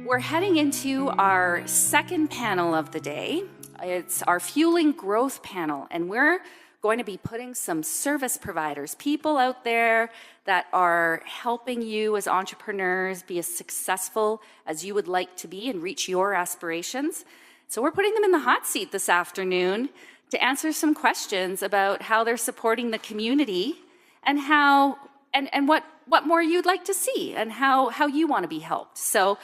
We're heading into our second panel of the day. It's our Fueling Growth panel, and we're going to be putting some service providers, people out there that are helping you as entrepreneurs be as successful as you would like to be and reach your aspirations. So we're putting them in the hot seat this afternoon to answer some questions about how they're supporting the community and how and what more you'd like to see and how you want to be helped. So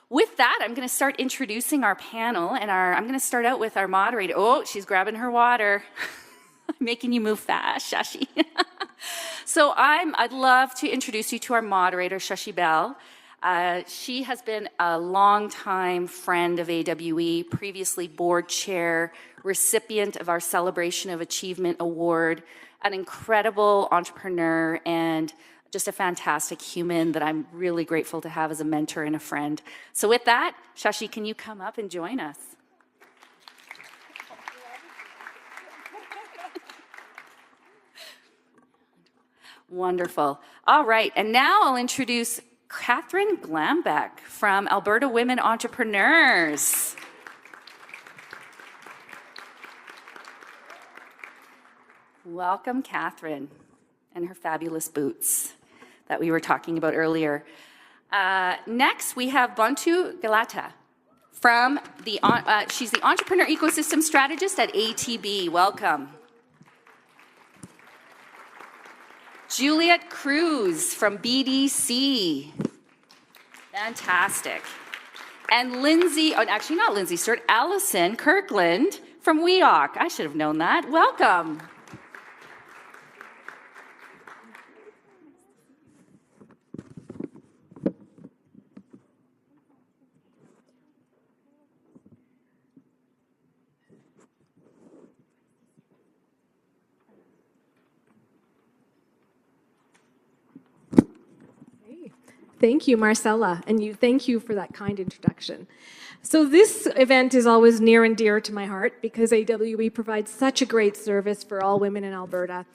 with that, I'm going to start introducing our panel, and I'm going to start out with our moderator. Oh, she's grabbing her water. I'm making you move fast, Shashi. So I'd love to introduce you to our moderator, Shashi Bell. She has been a longtime friend of AWE, previously board chair, recipient of our Celebration of Achievement Award, an incredible entrepreneur, and just a fantastic human that I'm really grateful to have as a mentor and a friend. So with that, Shashi, can you come up and join us? Wonderful. All right, and now I'll introduce Catherine Glambeck from Alberta Women Entrepreneurs. Welcome, Catherine, and her fabulous boots that we were talking about earlier. Next, we have Bontu Galata from she's the Entrepreneur Ecosystem Strategist at ATB. Welcome. Juliet Cruz from BDC. Fantastic. And Lindsay, actually not Lindsay Stewart, Allison Kirkland from WEOC. I should have known that. Welcome. Thank you, Marcella, and thank you for that kind introduction. So this event is always near and dear to my heart because AWE provides such a great service for all women in Alberta.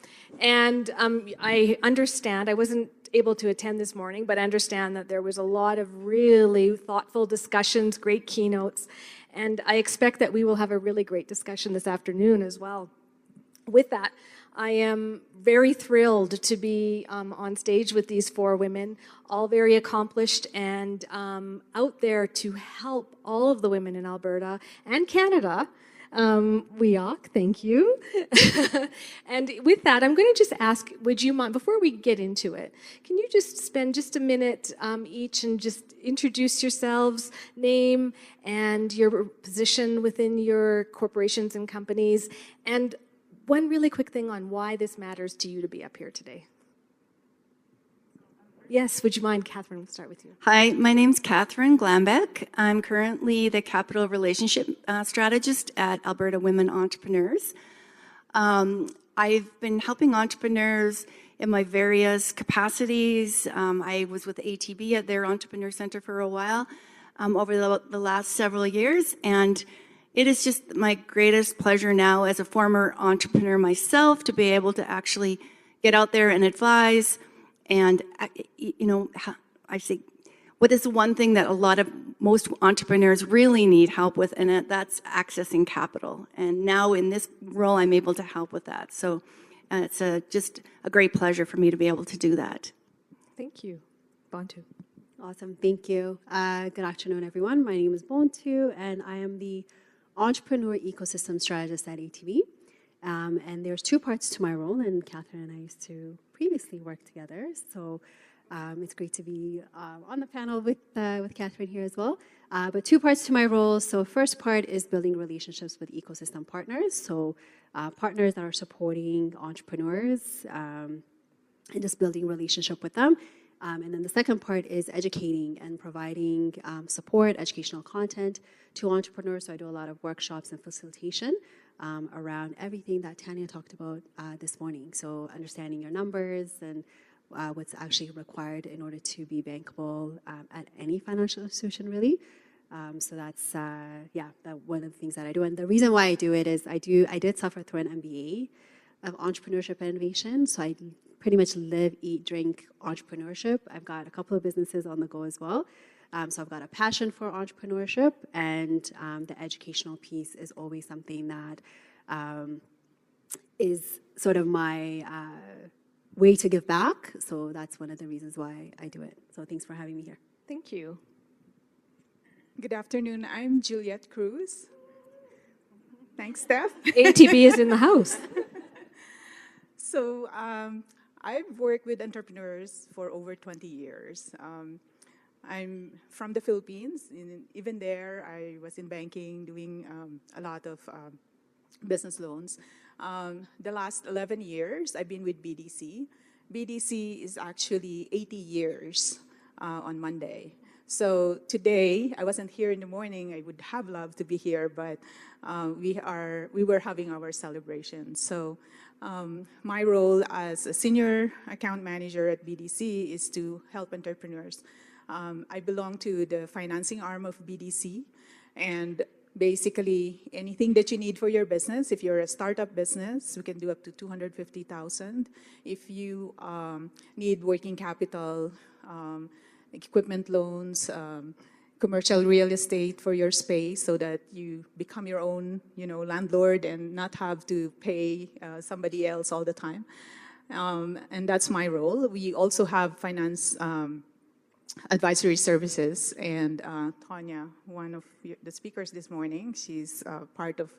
And I understand, I wasn't able to attend this morning, but I understand that there was a lot of really thoughtful discussions, great keynotes, and I expect that we will have a really great discussion this afternoon as well. With that, I am very thrilled to be on stage with these four women, all very accomplished and out there to help all of the women in Alberta and Canada. WEOC, thank you. And with that, I'm going to just ask, would you mind, before we get into it, can you just spend just a minute each and just introduce yourselves, name and your position within your corporations and companies, and one really quick thing on why this matters to you to be up here today. Yes, would you mind, Catherine, we'll start with you. Hi, my name's Catherine Glambeck. I'm currently the Capital Relationship Strategist at Alberta Women Entrepreneurs. I've been helping entrepreneurs in my various capacities. I was with ATB at their Entrepreneur Center for a while over the last several years, and it is just my greatest pleasure now as a former entrepreneur myself to be able to actually get out there and advise. And, you know, I say, what is the one thing that most entrepreneurs really need help with, and that's accessing capital. And now in this role, I'm able to help with that. So it's just a great pleasure for me to be able to do that. Thank you. Bontu. Awesome, thank you. Good afternoon, everyone. My name is Bontu, and I am the Entrepreneur Ecosystem Strategist at ATB. And there's two parts to my role, and Catherine and I used to previously work together. So it's great to be on the panel with Catherine here as well. But two parts to my role. So first part is building relationships with ecosystem partners. So partners that are supporting entrepreneurs and just building relationship with them. And then the second part is educating and providing support, educational content to entrepreneurs. So I do a lot of workshops and facilitation around everything that Tanya talked about this morning. So understanding your numbers and what's actually required in order to be bankable at any financial institution, really. So that's, one of the things that I do. And the reason why I do it is I did suffer through an MBA of entrepreneurship and innovation. So I pretty much live, eat, drink entrepreneurship. I've got a couple of businesses on the go as well. So I've got a passion for entrepreneurship, and the educational piece is always something that is sort of my way to give back. So that's one of the reasons why I do it. So thanks for having me here. Thank you. Good afternoon. I'm Juliette Cruz. Thanks, Steph. ATB is in the house. So I've worked with entrepreneurs for over 20 years. I'm from the Philippines. Even there, I was in banking, doing a lot of business loans. The last 11 years, I've been with BDC. BDC is actually 80 years on Monday. So today, I wasn't here in the morning. I would have loved to be here, but we were having our celebration. So my role as a senior account manager at BDC is to help entrepreneurs. I belong to the financing arm of BDC, and basically anything that you need for your business. If you're a startup business, we can do up to $250,000. If you need working capital, equipment loans, commercial real estate for your space, so that you become your own, landlord and not have to pay somebody else all the time. And that's my role. We also have finance advisory services, and Tanya, one of the speakers this morning, she's part of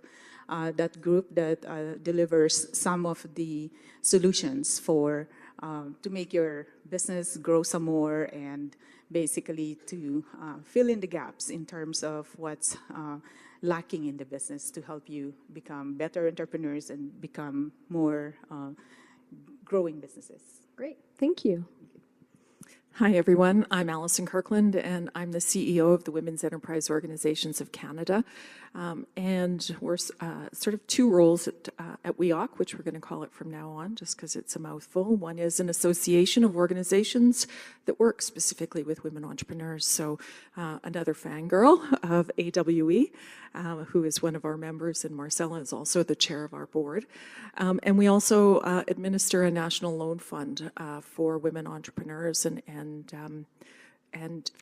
that group that delivers some of the solutions for to make your business grow some more, and basically to fill in the gaps in terms of what's lacking in the business to help you become better entrepreneurs and become more growing businesses. Great. Thank you. Hi, everyone. I'm Alison Kirkland, and I'm the CEO of the Women's Enterprise Organizations of Canada. And we're sort of two roles at WEOC, which we're going to call it from now on, just because it's a mouthful. One is an association of organizations that work specifically with women entrepreneurs. So another fangirl of AWE, who is one of our members, and Marcella is also the chair of our board. And we also administer a national loan fund for women entrepreneurs, and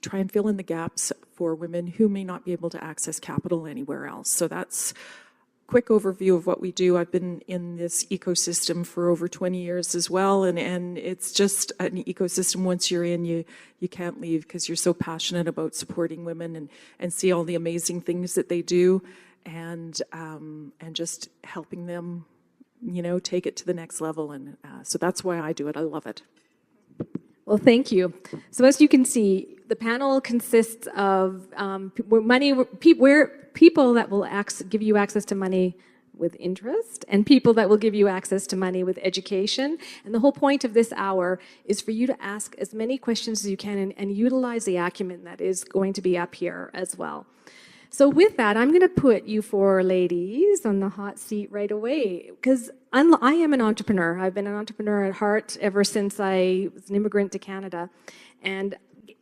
try and fill in the gaps for women who may not be able to access capital anywhere else. So that's a quick overview of what we do. I've been in this ecosystem for over 20 years as well, and it's just an ecosystem. Once you're in, you can't leave, because you're so passionate about supporting women and see all the amazing things that they do, and just helping them, take it to the next level. And so that's why I do it. I love it. Well, thank you. So as you can see, the panel consists of people that will give you access to money with interest, and people that will give you access to money with education. And the whole point of this hour is for you to ask as many questions as you can and utilize the acumen that is going to be up here as well. So with that, I'm going to put you four ladies on the hot seat right away, because I am an entrepreneur. I've been an entrepreneur at heart ever since I was an immigrant to Canada. And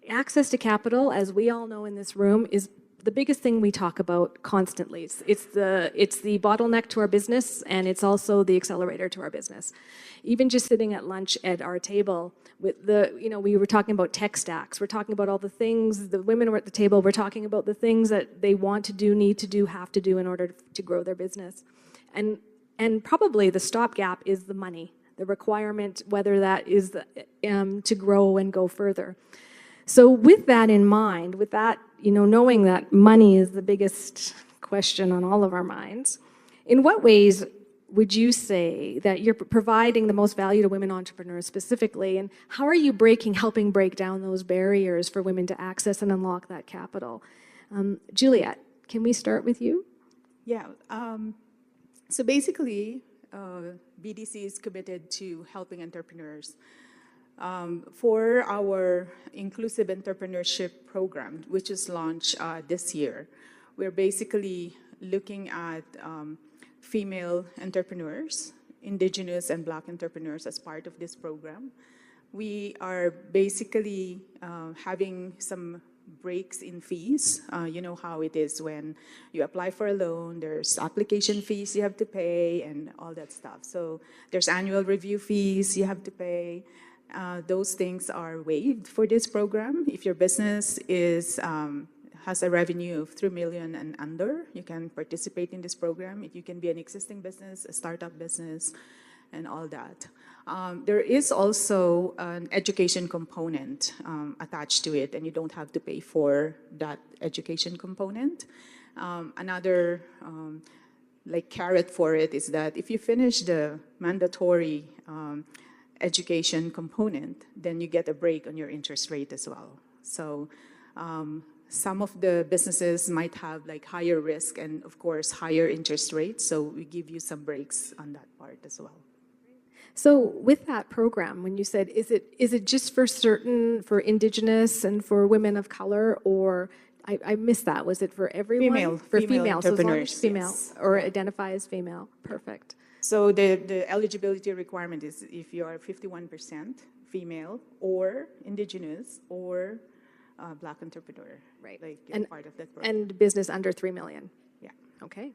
access to capital, as we all know in this room, is the biggest thing we talk about constantly. It's the bottleneck to our business, and it's also the accelerator to our business. Even just sitting at lunch at our table with we were talking about tech stacks. We're talking about all the things, the women were at the table, we're talking about the things that they want to do, need to do, have to do in order to grow their business. And probably the stopgap is the money, the requirement, whether that is to grow and go further. So with that in mind, with that, knowing that money is the biggest question on all of our minds, in what ways would you say that you're providing the most value to women entrepreneurs specifically, and how are you helping break down those barriers for women to access and unlock that capital? Juliette, can we start with you? Yeah. So basically, BDC is committed to helping entrepreneurs. For our Inclusive Entrepreneurship Program, which is launched this year, we're basically looking at female entrepreneurs, Indigenous and Black entrepreneurs as part of this program. We are basically having some breaks in fees. You know how it is when you apply for a loan, there's application fees you have to pay and all that stuff. So there's annual review fees you have to pay. Those things are waived for this program. If your business has a revenue of 3 million and under, you can participate in this program. You can be an existing business, a startup business, and all that. There is also an education component attached to it, and you don't have to pay for that education component. Another like carrot for it is that if you finish the mandatory education component, then you get a break on your interest rate as well. So some of the businesses might have like higher risk and of course higher interest rates. So we give you some breaks on that part as well. So with that program, when you said, is it just for Indigenous and for women of color, or I missed that. Was it for everyone? For female entrepreneurs, so as long as female, yes. or identify as female. Perfect. So the eligibility requirement is if you are 51% female or Indigenous or Black entrepreneur. Right. Like you're part of that program. And business under 3 million. Yeah. Okay.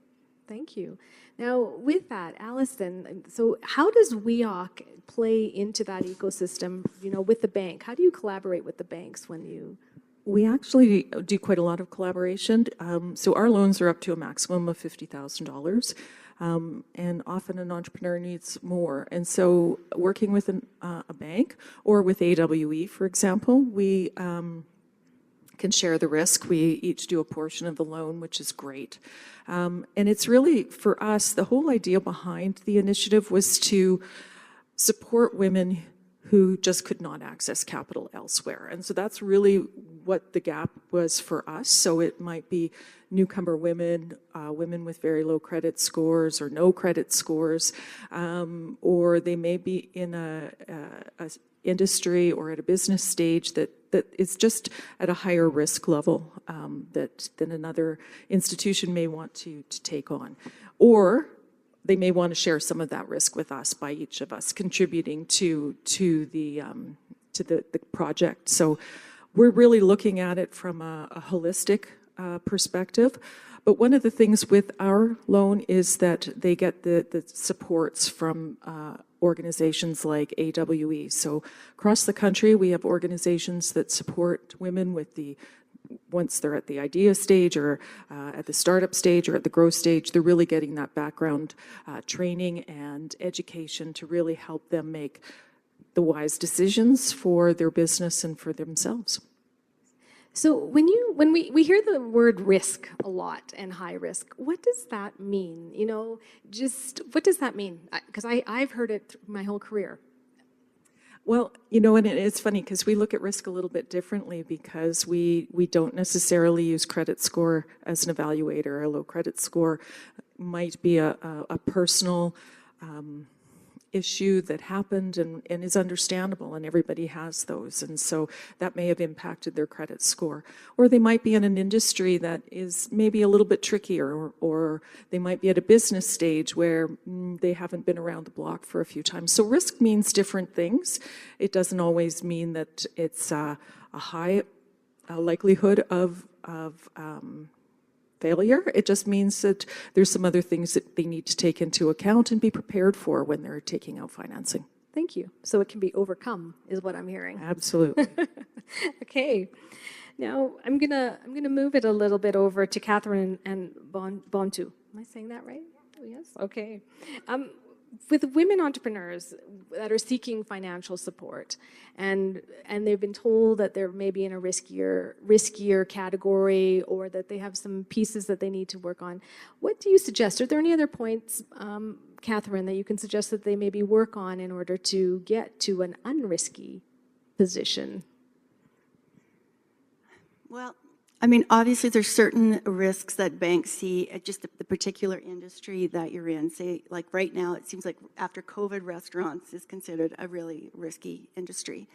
Thank you. Now, with that, Allison, so how does WEOC play into that ecosystem, with the bank? How do you collaborate with the banks when you... We actually do quite a lot of collaboration. So our loans are up to a maximum of $50,000. And often an entrepreneur needs more. And so working with a bank or with AWE, for example, we can share the risk. We each do a portion of the loan, which is great. And it's really, for us, the whole idea behind the initiative was to support women who just could not access capital elsewhere. And so that's really what the gap was for us. So it might be newcomer women, women with very low credit scores or no credit scores, or they may be in a industry or at a business stage that is just at a higher risk level than another institution may want to take on. Or they may want to share some of that risk with us by each of us contributing to the project. So we're really looking at it from a holistic perspective. But one of the things with our loan is that they get the supports from organizations like AWE. So across the country, we have organizations that support women with once they're at the idea stage or at the startup stage or at the growth stage, they're really getting that background training and education to really help them make the wise decisions for their business and for themselves. So when we hear the word risk a lot and high risk, what does that mean? What does that mean? Because I've heard it my whole career. Well, and it's funny because we look at risk a little bit differently because we don't necessarily use credit score as an evaluator. A low credit score might be a personal issue that happened and is understandable, and everybody has those. And so that may have impacted their credit score. Or they might be in an industry that is maybe a little bit trickier, or they might be at a business stage where they haven't been around the block for a few times. So risk means different things. It doesn't always mean that it's a high likelihood of failure. It just means that there's some other things that they need to take into account and be prepared for when they're taking out financing. Thank you. So it can be overcome, is what I'm hearing. Absolutely. Okay. Now I'm gonna move it a little bit over to Catherine and Bontu. Am I saying that right? Oh, yes. Okay. With women entrepreneurs that are seeking financial support, and they've been told that they're maybe in a riskier category, or that they have some pieces that they need to work on, what do you suggest? Are there any other points, Catherine, that you can suggest that they maybe work on in order to get to an unrisky position? Well, obviously there's certain risks that banks see at just the particular industry that you're in. Say, like right now, it seems like after COVID, restaurants is considered a really risky industry.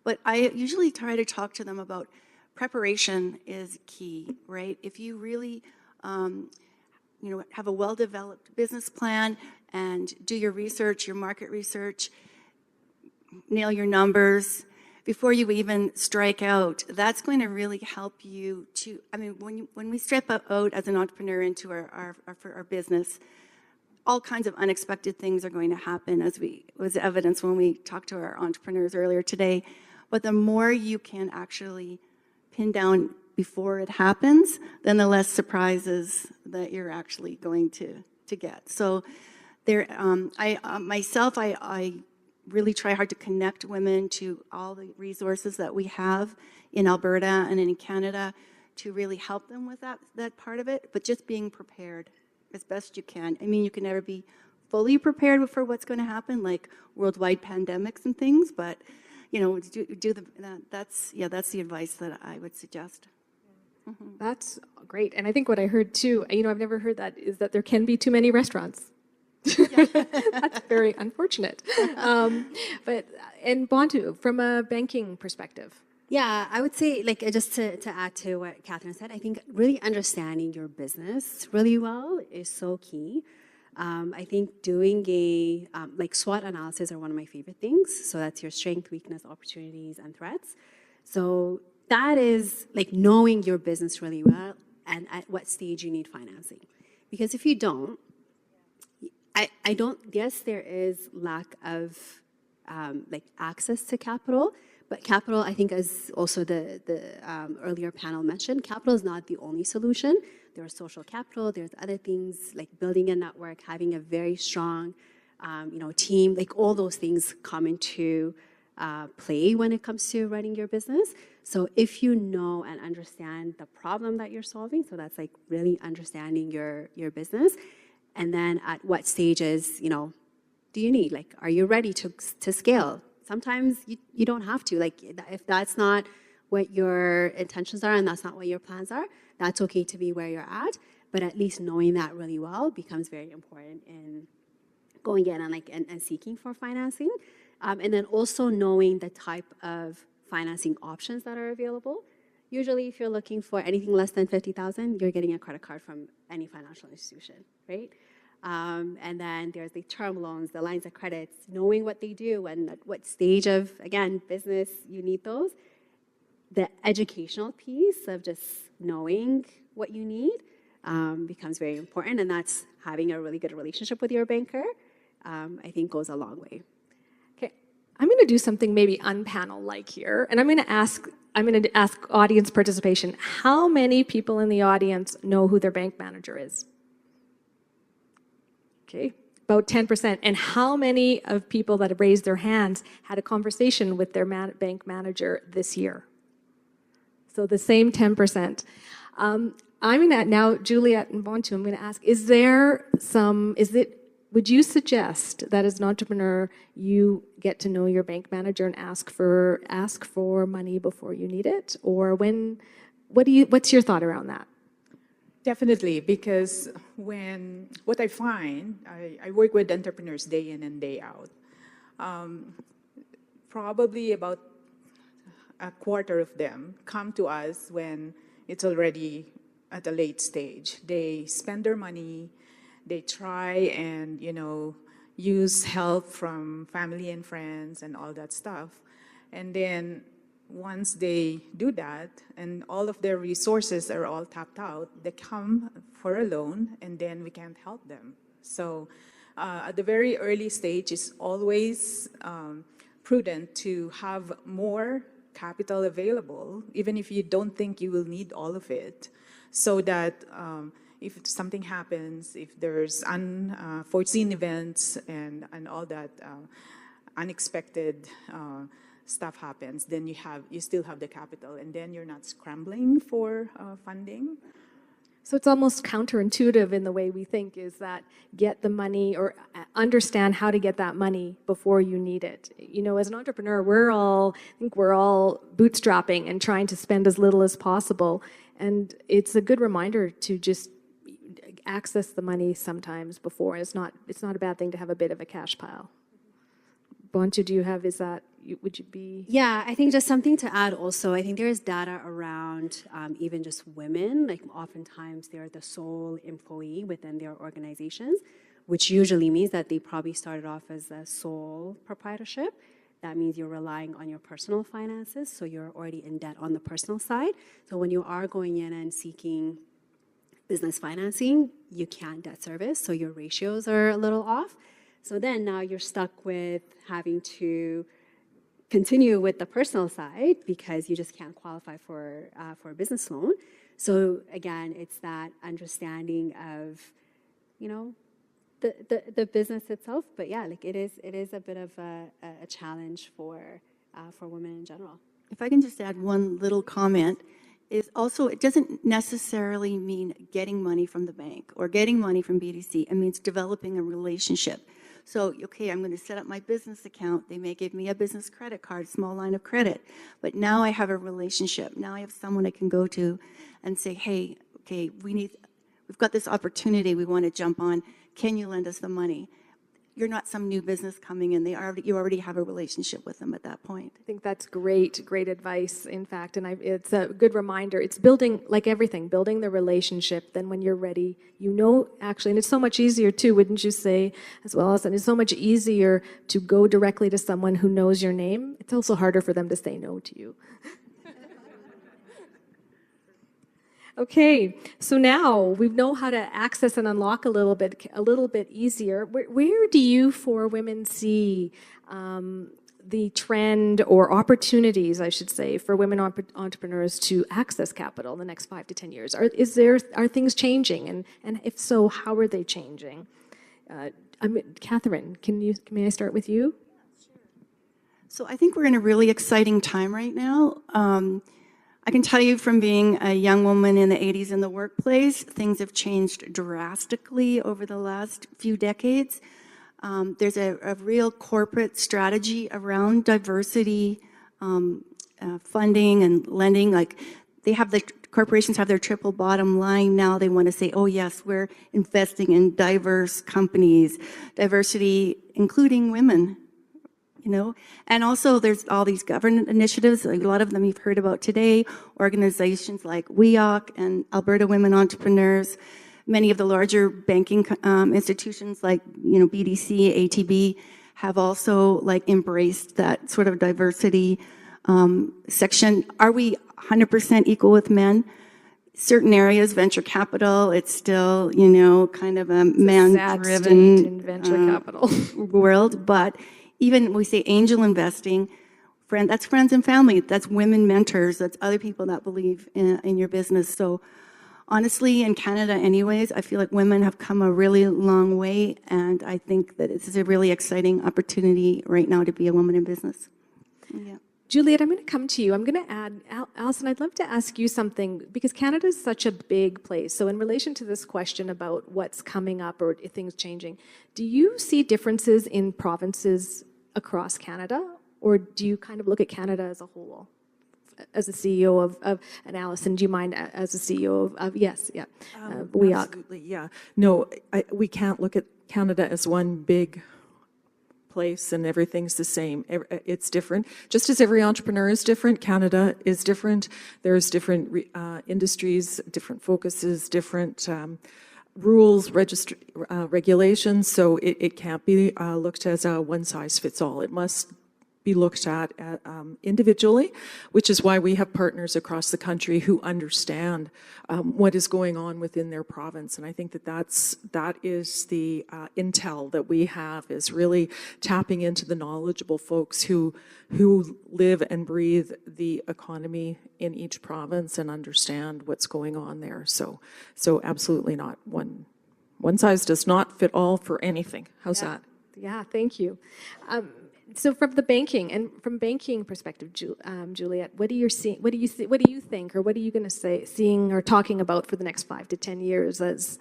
But I usually try to talk to them about preparation is key, right? If you really, have a well-developed business plan and do your research, your market research, nail your numbers, before you even strike out, that's going to really help you to, I mean, when we step out as an entrepreneur into our business, all kinds of unexpected things are going to happen, as was evidenced when we talked to our entrepreneurs earlier today. But the more you can actually pin down before it happens, then the less surprises that you're actually going to get. So there, I really try hard to connect women to all the resources that we have in Alberta and in Canada to really help them with that part of it, but just being prepared as best you can. I mean, you can never be fully prepared for what's going to happen, like worldwide pandemics and things, but you know, that's the advice that I would suggest. That's great. And I think what I heard too, you know, I've never heard that, is that there can be too many restaurants. That's very unfortunate. And Bontu, from a banking perspective. Yeah, I would say, like, just to add to what Catherine said, I think really understanding your business really well is so key. I think doing a, like, SWOT analysis are one of my favorite things. So that's your strength, weakness, opportunities, and threats. So that is like knowing your business really well and at what stage you need financing. Because if you don't, I don't, yes, there is lack of like access to capital, but capital, I think, as also the earlier panel mentioned, capital is not the only solution. There's social capital, there's other things like building a network, having a very strong team, like all those things come into play when it comes to running your business. So if you know and understand the problem that you're solving, so that's like really understanding your business, and then at what stages, do you need? Like, are you ready to scale? Sometimes you don't have to. Like, if that's not what your intentions are and that's not what your plans are, that's okay to be where you're at. But at least knowing that really well becomes very important in going in and seeking for financing. And then also knowing the type of financing options that are available. Usually, if you're looking for anything less than $50,000, you're getting a credit card from any financial institution, right? And then there's the term loans, the lines of credits, knowing what they do and at what stage of, again, business you need those. The educational piece of just knowing what you need becomes very important, and that's having a really good relationship with your banker, I think goes a long way. Okay, I'm going to do something maybe unpanel-like here, and I'm going to ask audience participation. How many people in the audience know who their bank manager is? Okay, about 10%. And how many of people that have raised their hands had a conversation with their bank manager this year? So the same 10%. I'm going to now, Juliet and Bontu, I'm going to ask, would you suggest that as an entrepreneur, you get to know your bank manager and ask for money before you need it? Or what's your thought around that? Definitely, because what I find, I work with entrepreneurs day in and day out. Probably about a quarter of them come to us when it's already at a late stage. They spend their money, they try and, use help from family and friends and all that stuff. And then once they do that and all of their resources are all tapped out, they come for a loan and then we can't help them. So at the very early stage, it's always prudent to have more capital available, even if you don't think you will need all of it, so that if something happens, if there's unforeseen events and all that unexpected stuff happens, then you still have the capital, and then you're not scrambling for funding. So it's almost counterintuitive in the way we think, is that get the money or understand how to get that money before you need it. As an entrepreneur, we're all bootstrapping and trying to spend as little as possible. And it's a good reminder to just access the money sometimes before. It's not a bad thing to have a bit of a cash pile. Bontu, would you be? Yeah, I think just something to add also, I think there is data around even just women, like oftentimes they're the sole employee within their organizations, which usually means that they probably started off as a sole proprietorship. that means you're relying on your personal finances, so you're already in debt on the personal side. So when you are going in and seeking business financing, you can't debt service, so your ratios are a little off. So then now you're stuck with having to continue with the personal side because you just can't qualify for a business loan. So again, it's that understanding of, you know, the business itself. But yeah, like it is a bit of a challenge for women in general. If I can just add one little comment, is also it doesn't necessarily mean getting money from the bank or getting money from BDC. It means developing a relationship. So, okay, I'm going to set up my business account. They may give me a business credit card, small line of credit. But now I have a relationship. Now I have someone I can go to and say, hey, okay, we've got this opportunity we want to jump on. Can you lend us the money? You're not some new business coming in. You already have a relationship with them at that point. I think that's great advice, in fact, and it's a good reminder. It's building, like everything, building the relationship. Then when you're ready, actually, and it's so much easier too, wouldn't you say, as well as, and it's so much easier to go directly to someone who knows your name. It's also harder for them to say no to you. Okay, so now we know how to access and unlock a little bit easier. Where do you, for women, see the trend or opportunities, I should say, for women entrepreneurs to access capital in the next 5 to 10 years? Are things changing, and if so, how are they changing? Catherine, may I start with you? So I think we're in a really exciting time right now. I can tell you from being a young woman in the 80s in the workplace, things have changed drastically over the last few decades. There's a real corporate strategy around diversity, funding and lending. Like corporations have their triple bottom line now. They want to say, oh yes, we're investing in diverse companies, diversity, including women. And also there's all these government initiatives, a lot of them you've heard about today, organizations like WEOC and Alberta Women Entrepreneurs, many of the larger banking institutions like, BDC, ATB have also embraced that sort of diversity section. Are we 100% equal with men? Certain areas, venture capital, it's still, kind of a man-driven venture capital world, but even when we say angel investing, that's friends and family, that's women mentors, that's other people that believe in your business. So honestly, in Canada anyways, I feel like women have come a really long way, and I think that this is a really exciting opportunity right now to be a woman in business. Yeah. Juliet, I'm going to come to you. I'm going to add, Alison, I'd love to ask you something, because Canada is such a big place. So in relation to this question about what's coming up or things changing, do you see differences in provinces across Canada, or do you kind of look at Canada as a whole? As a CEO of and Alison, do you mind as a CEO of yes, yeah, WEOC? Absolutely, yeah. No, we can't look at Canada as one big place and everything's the same. It's different. Just as every entrepreneur is different, Canada is different. There's different industries, different focuses, different rules, regulations. So it can't be looked as a one-size-fits-all. It must be looked at individually, which is why we have partners across the country who understand what is going on within their province. And I think that is the intel that we have, is really tapping into the knowledgeable folks who live and breathe the economy in each province and understand what's going on there. So absolutely not one size does not fit all for anything. How's that? Yeah, thank you. So from the banking perspective, Juliet, what do you think, or what are you going to seeing or talking about for the next 5 to 10 years as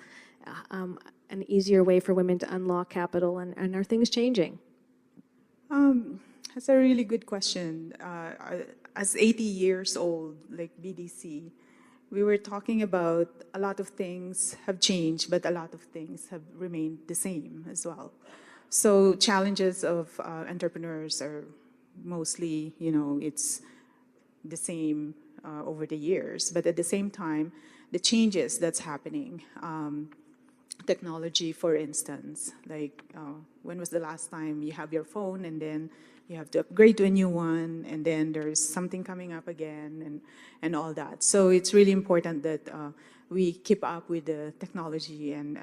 an easier way for women to unlock capital, and are things changing? That's a really good question. As 80 years old, like BDC, we were talking about a lot of things have changed, but a lot of things have remained the same as well. So challenges of entrepreneurs are mostly, it's the same over the years. But at the same time, the changes that's happening, technology, for instance. Like, when was the last time you have your phone and then you have to upgrade to a new one, and then there's something coming up again, and all that. So it's really important that we keep up with the technology and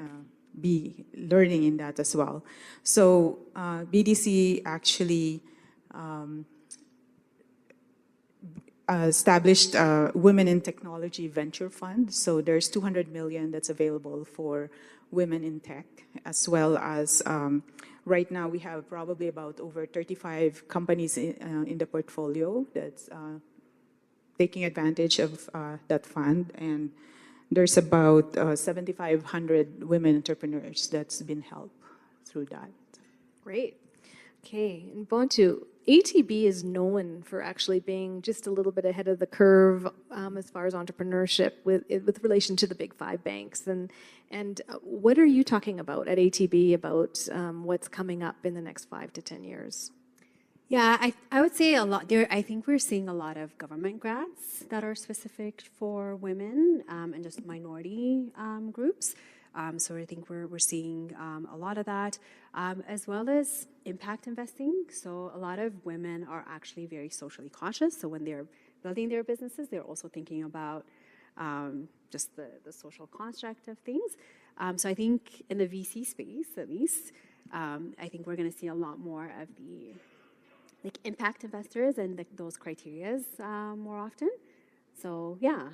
be learning in that as well. So BDC actually established a Women in Technology Venture Fund. So there's 200 million that's available for women in tech, as well as right now we have probably about over 35 companies in the portfolio that's taking advantage of that fund. And there's about 7,500 women entrepreneurs that's been helped through that. Great. Okay, and Bontu, ATB is known for actually being just a little bit ahead of the curve as far as entrepreneurship with relation to the big five banks. And what are you talking about at ATB about what's coming up in the next 5 to 10 years? Yeah, I would say a lot there. I think we're seeing a lot of government grants that are specific for women and just minority groups. So I think we're seeing a lot of that, as well as impact investing. So a lot of women are actually very socially conscious. So when they're building their businesses, they're also thinking about just the social construct of things. So I think in the VC space, at least, I think we're going to see a lot more of the impact investors and those criterias more often. So yeah.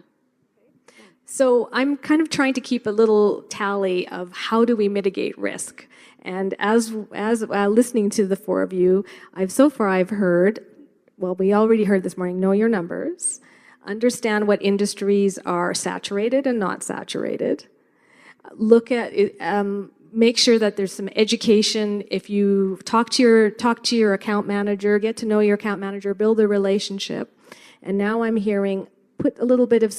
So I'm kind of trying to keep a little tally of how do we mitigate risk. And as listening to the four of you, I've heard, well, we already heard this morning, know your numbers, understand what industries are saturated and not saturated, look at it, make sure that there's some education. If you talk to your account manager, get to know your account manager, build a relationship. And now I'm hearing, put a little bit of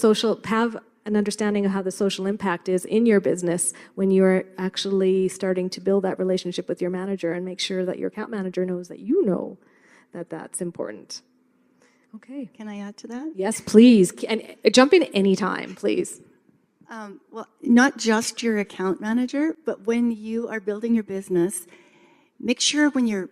have an understanding of how the social impact is in your business when you're actually starting to build that relationship with your manager, and make sure that your account manager knows that you know that that's important. Okay. Can I add to that? Yes, please. And jump in anytime, please. Well, not just your account manager, but when you are building your business, make sure when you're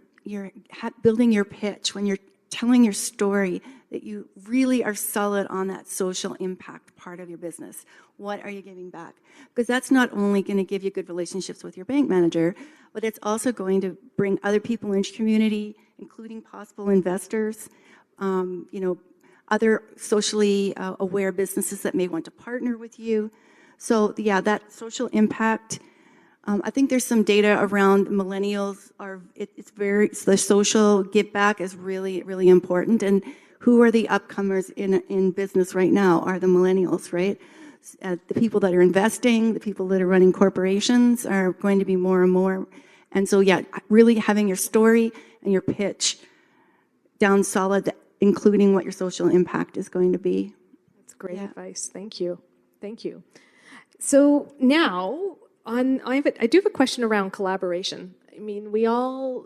building your pitch, when you're telling your story, that you really are solid on that social impact part of your business. What are you giving back? Because that's not only going to give you good relationships with your bank manager, but it's also going to bring other people into your community, including possible investors, other socially aware businesses that may want to partner with you. So yeah, that social impact. I think there's some data around millennials the social give back is really, really important. And who are the upcomers in business right now are the millennials, right? The people that are investing, the people that are running corporations are going to be more and more. And so yeah, really having your story and your pitch down solid, including what your social impact is going to be. That's great advice. Thank you. Thank you. So now, I do have a question around collaboration. I mean, we all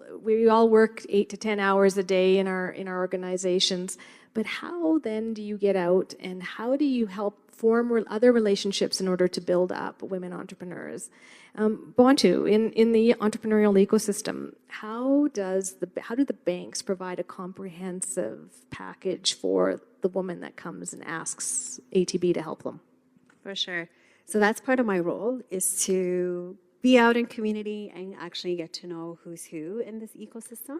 work 8 to 10 hours a day in our organizations, but how then do you get out and how do you help form other relationships in order to build up women entrepreneurs? Bontu, in the entrepreneurial ecosystem, how do the banks provide a comprehensive package for the woman that comes and asks ATB to help them? For sure. So that's part of my role, is to be out in community and actually get to know who's who in this ecosystem.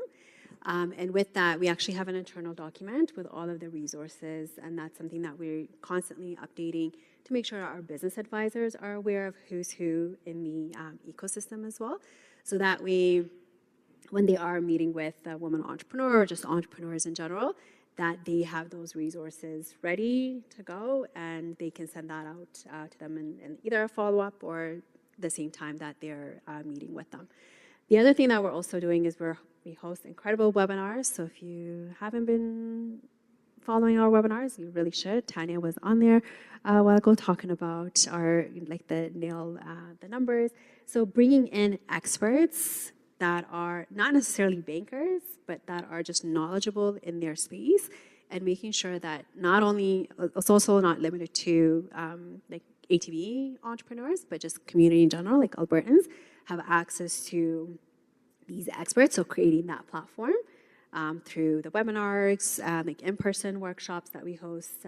And with that, we actually have an internal document with all of the resources, and that's something that we're constantly updating to make sure our business advisors are aware of who's who in the ecosystem as well, so that when they are meeting with a woman entrepreneur or just entrepreneurs in general, that they have those resources ready to go and they can send that out to them in either a follow-up or the same time that they're meeting with them. The other thing that we're also doing is we host incredible webinars. So if you haven't been following our webinars, you really should. Tanya was on there a while ago talking about the numbers. So bringing in experts that are not necessarily bankers, but that are just knowledgeable in their space, and making sure that not only, it's also not limited to ATB entrepreneurs, but just community in general, like Albertans, have access to these experts. So creating that platform through the webinars, like in-person workshops that we host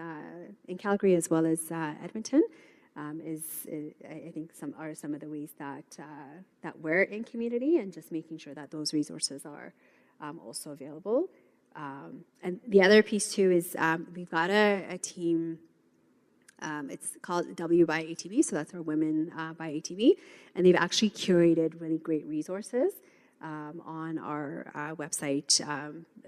in Calgary as well as Edmonton, I think some of the ways that we're in community, and just making sure that those resources are also available. And the other piece too is we've got a team. It's called W by ATB, so that's our Women by ATB, and they've actually curated really great resources on our website.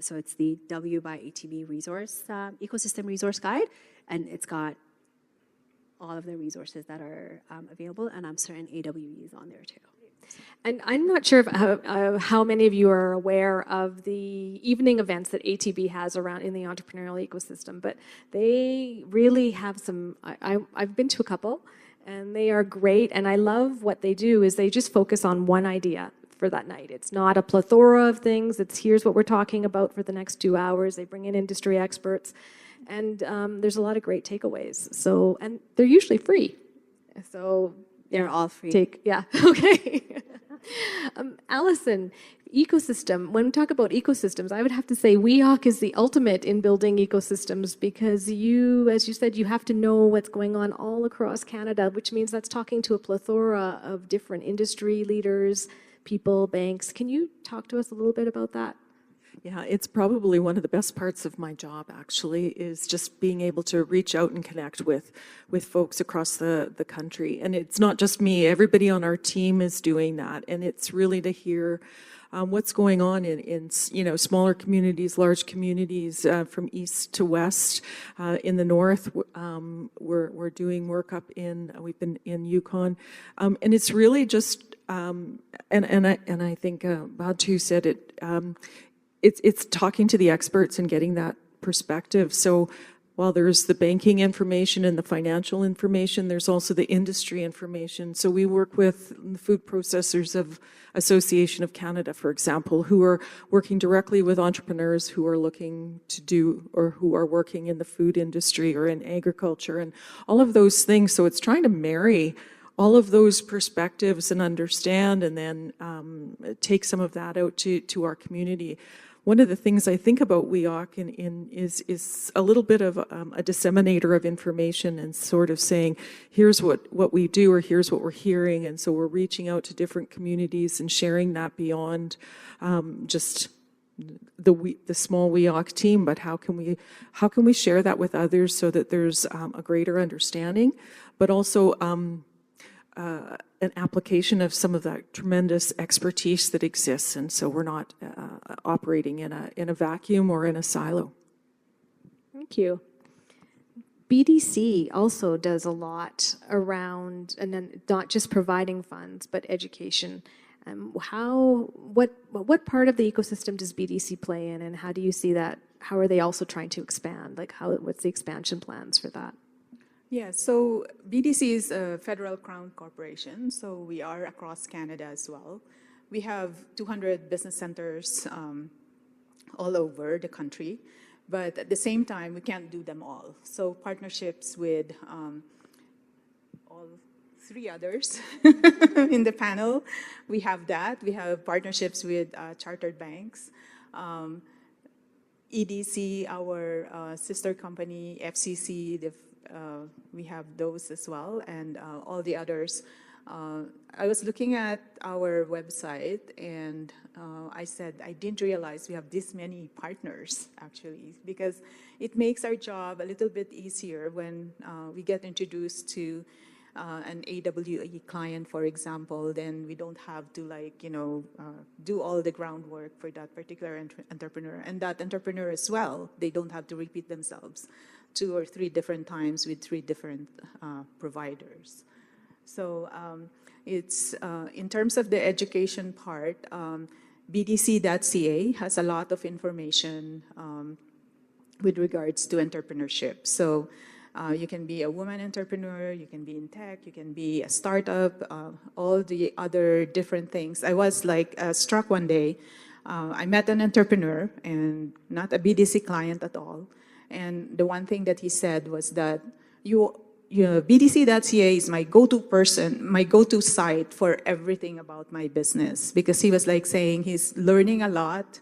So it's the W by ATB resource ecosystem resource guide, and it's got all of the resources that are available, and I'm certain AWE is on there too. And I'm not sure how many of you are aware of the evening events that ATB has around in the entrepreneurial ecosystem, but they really have some, I've been to a couple, and they are great, and I love what they do is they just focus on one idea for that night. It's not a plethora of things, it's here's what we're talking about for the next 2 hours. They bring in industry experts, and there's a lot of great takeaways. So, and they're usually free. So they're all free. Okay. Allison, ecosystem. When we talk about ecosystems, I would have to say WEOC is the ultimate in building ecosystems, because you, as you said, you have to know what's going on all across Canada, which means that's talking to a plethora of different industry leaders, people, banks. Can you talk to us a little bit about that? Yeah, it's probably one of the best parts of my job, actually, is just being able to reach out and connect with folks across the country. And it's not just me, everybody on our team is doing that. And it's really to hear what's going on in smaller communities, large communities, from east to west. In the north, we're doing work up we've been in Yukon. And it's really just, and I think Badu said it, it's talking to the experts and getting that perspective. So while there's the banking information and the financial information, there's also the industry information. So we work with the Food Processors of Association of Canada, for example, who are working directly with entrepreneurs who are looking to do, or who are working in the food industry or in agriculture and all of those things. So it's trying to marry all of those perspectives and understand, and then take some of that out to our community. One of the things I think about WEOC is a little bit of a disseminator of information, and sort of saying, here's what we do, or here's what we're hearing. And so we're reaching out to different communities and sharing that beyond just the small WEOC team, but how can we share that with others so that there's a greater understanding, but also an application of some of that tremendous expertise that exists, and so we're not operating in a vacuum or in a silo. Thank you. BDC also does a lot around, and then not just providing funds, but education. What part of the ecosystem does BDC play in, and how do you see that? How are they also trying to expand? Like, what's the expansion plans for that? Yeah, so BDC is a federal crown corporation, so we are across Canada as well. We have 200 business centers all over the country, but at the same time, we can't do them all. So partnerships with all 3 others in the panel, we have that. We have partnerships with chartered banks, EDC, our sister company, FCC, we have those as well, and all the others. I was looking at our website, and I said, I didn't realize we have this many partners, actually, because it makes our job a little bit easier when we get introduced to an AWE client, for example. Then we don't have to do all the groundwork for that particular entrepreneur, and that entrepreneur as well. They don't have to repeat themselves 2 or 3 different times with 3 different providers. So it's in terms of the education part, BDC.ca has a lot of information with regards to entrepreneurship. So you can be a woman entrepreneur, you can be in tech, you can be a startup, all the other different things. I was struck one day. I met an entrepreneur, and not a BDC client at all. And the one thing that he said was that you BDC.ca is my go-to person, my go-to site for everything about my business, because he was like saying he's learning a lot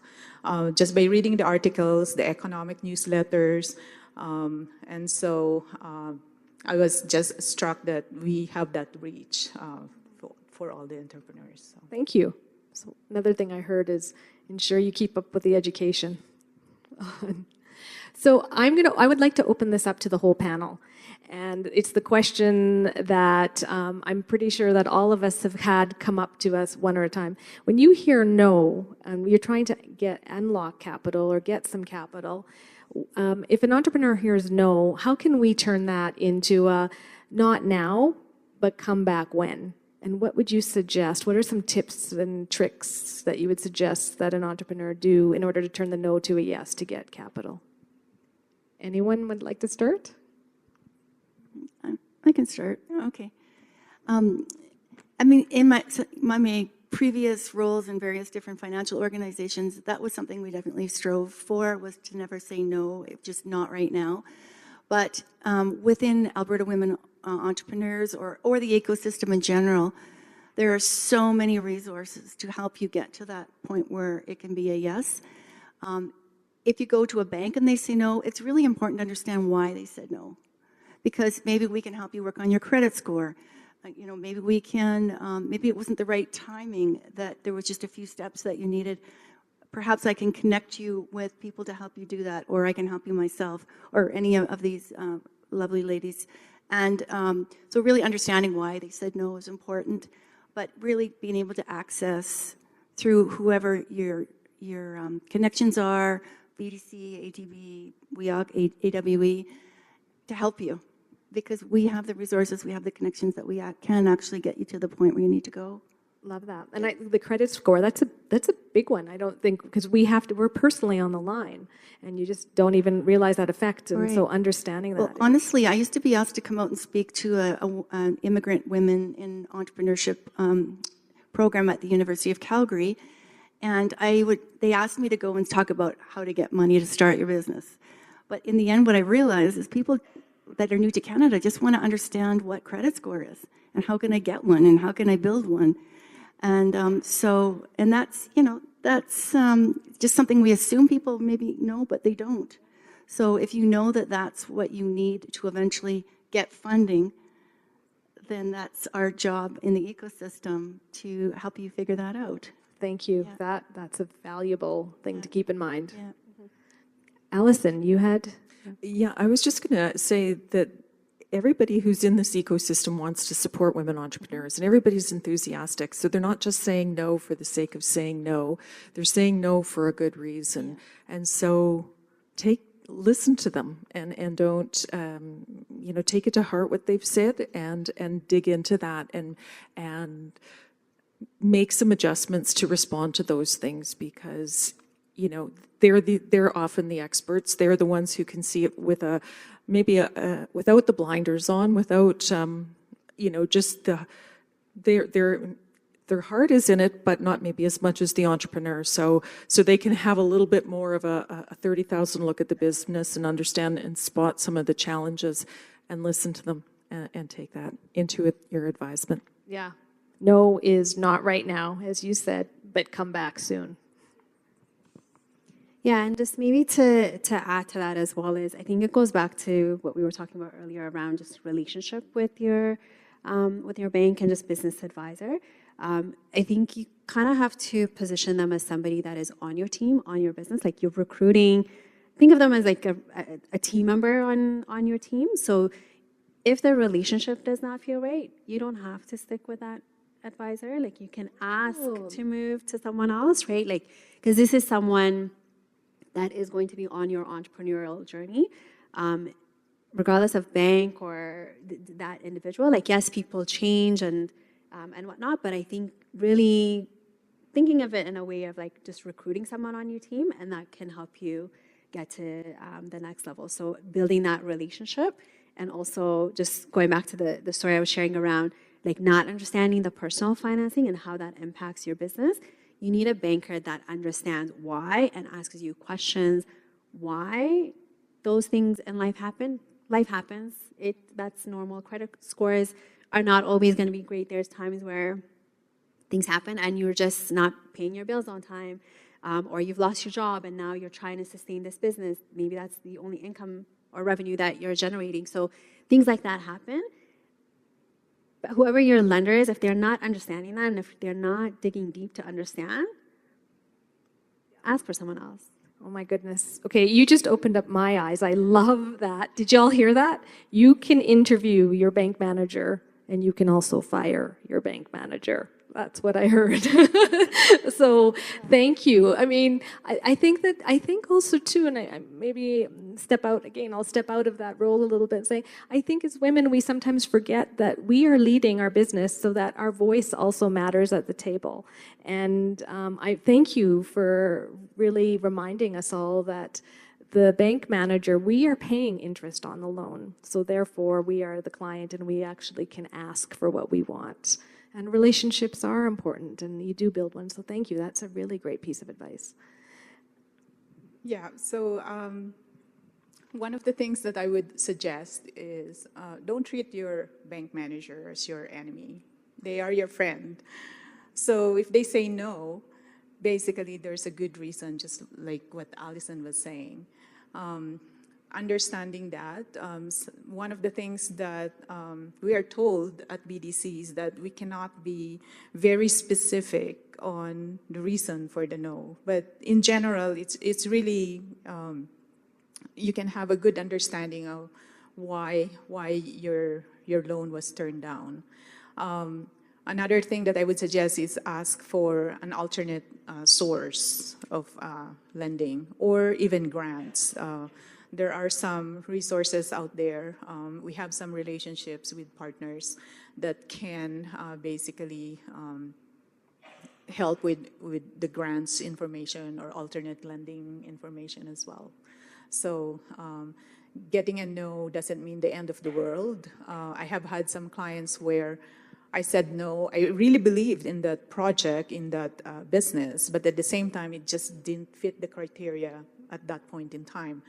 just by reading the articles, the economic newsletters. And so I was just struck that we have that reach for all the entrepreneurs. So. Thank you. So another thing I heard is ensure you keep up with the education. So I would like to open this up to the whole panel. And it's the question that I'm pretty sure that all of us have had come up to us one at a time. When you hear no, and you're trying to unlock capital or get some capital, if an entrepreneur hears no, how can we turn that into a not now, but come back when? And what would you suggest? What are some tips and tricks that you would suggest that an entrepreneur do in order to turn the no to a yes to get capital? Anyone would like to start? I can start. Okay. I mean, in my previous roles in various different financial organizations, that was something we definitely strove for, was to never say no, just not right now. But within Alberta Women Entrepreneurs or the ecosystem in general, there are so many resources to help you get to that point where it can be a yes. If you go to a bank and they say no, it's really important to understand why they said no. Because maybe we can help you work on your credit score. Maybe we can, maybe it wasn't the right timing, that there was just a few steps that you needed. Perhaps I can connect you with people to help you do that, or I can help you myself, or any of these lovely ladies. And so really understanding why they said no is important, but really being able to access through whoever your connections are, BDC, ATB, WEOC, AWE, to help you. Because we have the resources, we have the connections that we can actually get you to the point where you need to go. Love that. And the credit score, that's a big one. I don't think, because we're personally on the line, and you just don't even realize that effect. And so understanding that. Well, honestly, I used to be asked to come out and speak to an immigrant women in entrepreneurship program at the University of Calgary. And they asked me to go and talk about how to get money to start your business. But in the end, what I realized is people that are new to Canada just want to understand what credit score is, and how can I get one, and how can I build one. And that's, that's just something we assume people maybe know, but they don't. So if you know that that's what you need to eventually get funding, then that's our job in the ecosystem to help you figure that out. Thank you. Yeah. That's a valuable thing to keep in mind. Yeah. Allison, you had... Yeah, I was just going to say that everybody who's in this ecosystem wants to support women entrepreneurs, and everybody's enthusiastic. So they're not just saying no for the sake of saying no. They're saying no for a good reason. Yeah. And so listen to them and don't, take it to heart what they've said and dig into that and make some adjustments to respond to those things, because they're often the experts. They're the ones who can see it with without the blinders on, without just their heart is in it, but not maybe as much as the entrepreneur. So they can have a little bit more of a 30,000 look at the business and understand and spot some of the challenges and listen to them and take that into your advisement. Yeah. No is not right now, as you said, but come back soon. Yeah, and just maybe to add to that as well is, I think it goes back to what we were talking about earlier around just relationship with your bank and just business advisor. I think you kind of have to position them as somebody that is on your team, on your business, like you're recruiting. Think of them as like a team member on your team. So if the relationship does not feel right, you don't have to stick with that advisor. Like you can ask to move to someone else, right? Like, because this is someone that is going to be on your entrepreneurial journey, regardless of bank or that individual. Like, yes, people change and whatnot, but I think really thinking of it in a way of like just recruiting someone on your team, and that can help you get to the next level. So building that relationship, and also just going back to the story I was sharing around like not understanding the personal financing and how that impacts your business. You need a banker that understands why and asks you questions, why those things in life happen, life happens. That's normal. Credit scores are not always going to be great. There's times where things happen and you're just not paying your bills on time, or you've lost your job and now you're trying to sustain this business. Maybe that's the only income or revenue that you're generating. So things like that happen. But whoever your lender is, if they're not understanding that and if they're not digging deep to understand, ask for someone else. Oh my goodness. Okay, you just opened up my eyes. I love that. Did y'all hear that? You can interview your bank manager and you can also fire your bank manager. That's what I heard. So thank you. I mean, I think also too, and I maybe step out again, I'll step out of that role a little bit and say, I think as women, we sometimes forget that we are leading our business so that our voice also matters at the table. And I thank you for really reminding us all that the bank manager, we are paying interest on the loan. So therefore, we are the client and we actually can ask for what we want. And relationships are important, and you do build one. So thank you. That's a really great piece of advice. Yeah, so one of the things that I would suggest is don't treat your bank manager as your enemy. They are your friend. So if they say no, basically there's a good reason, just like what Allison was saying. Understanding that, one of the things that we are told at BDC is that we cannot be very specific on the reason for the no. But in general, it's really, you can have a good understanding of why your loan was turned down. Another thing that I would suggest is ask for an alternate source of lending or even grants. There are some resources out there. We have some relationships with partners that can basically help with the grants information or alternate lending information as well. So getting a no doesn't mean the end of the world. I have had some clients where I said no. I really believed in that project, in that business, but at the same time, it just didn't fit the criteria at that point in time.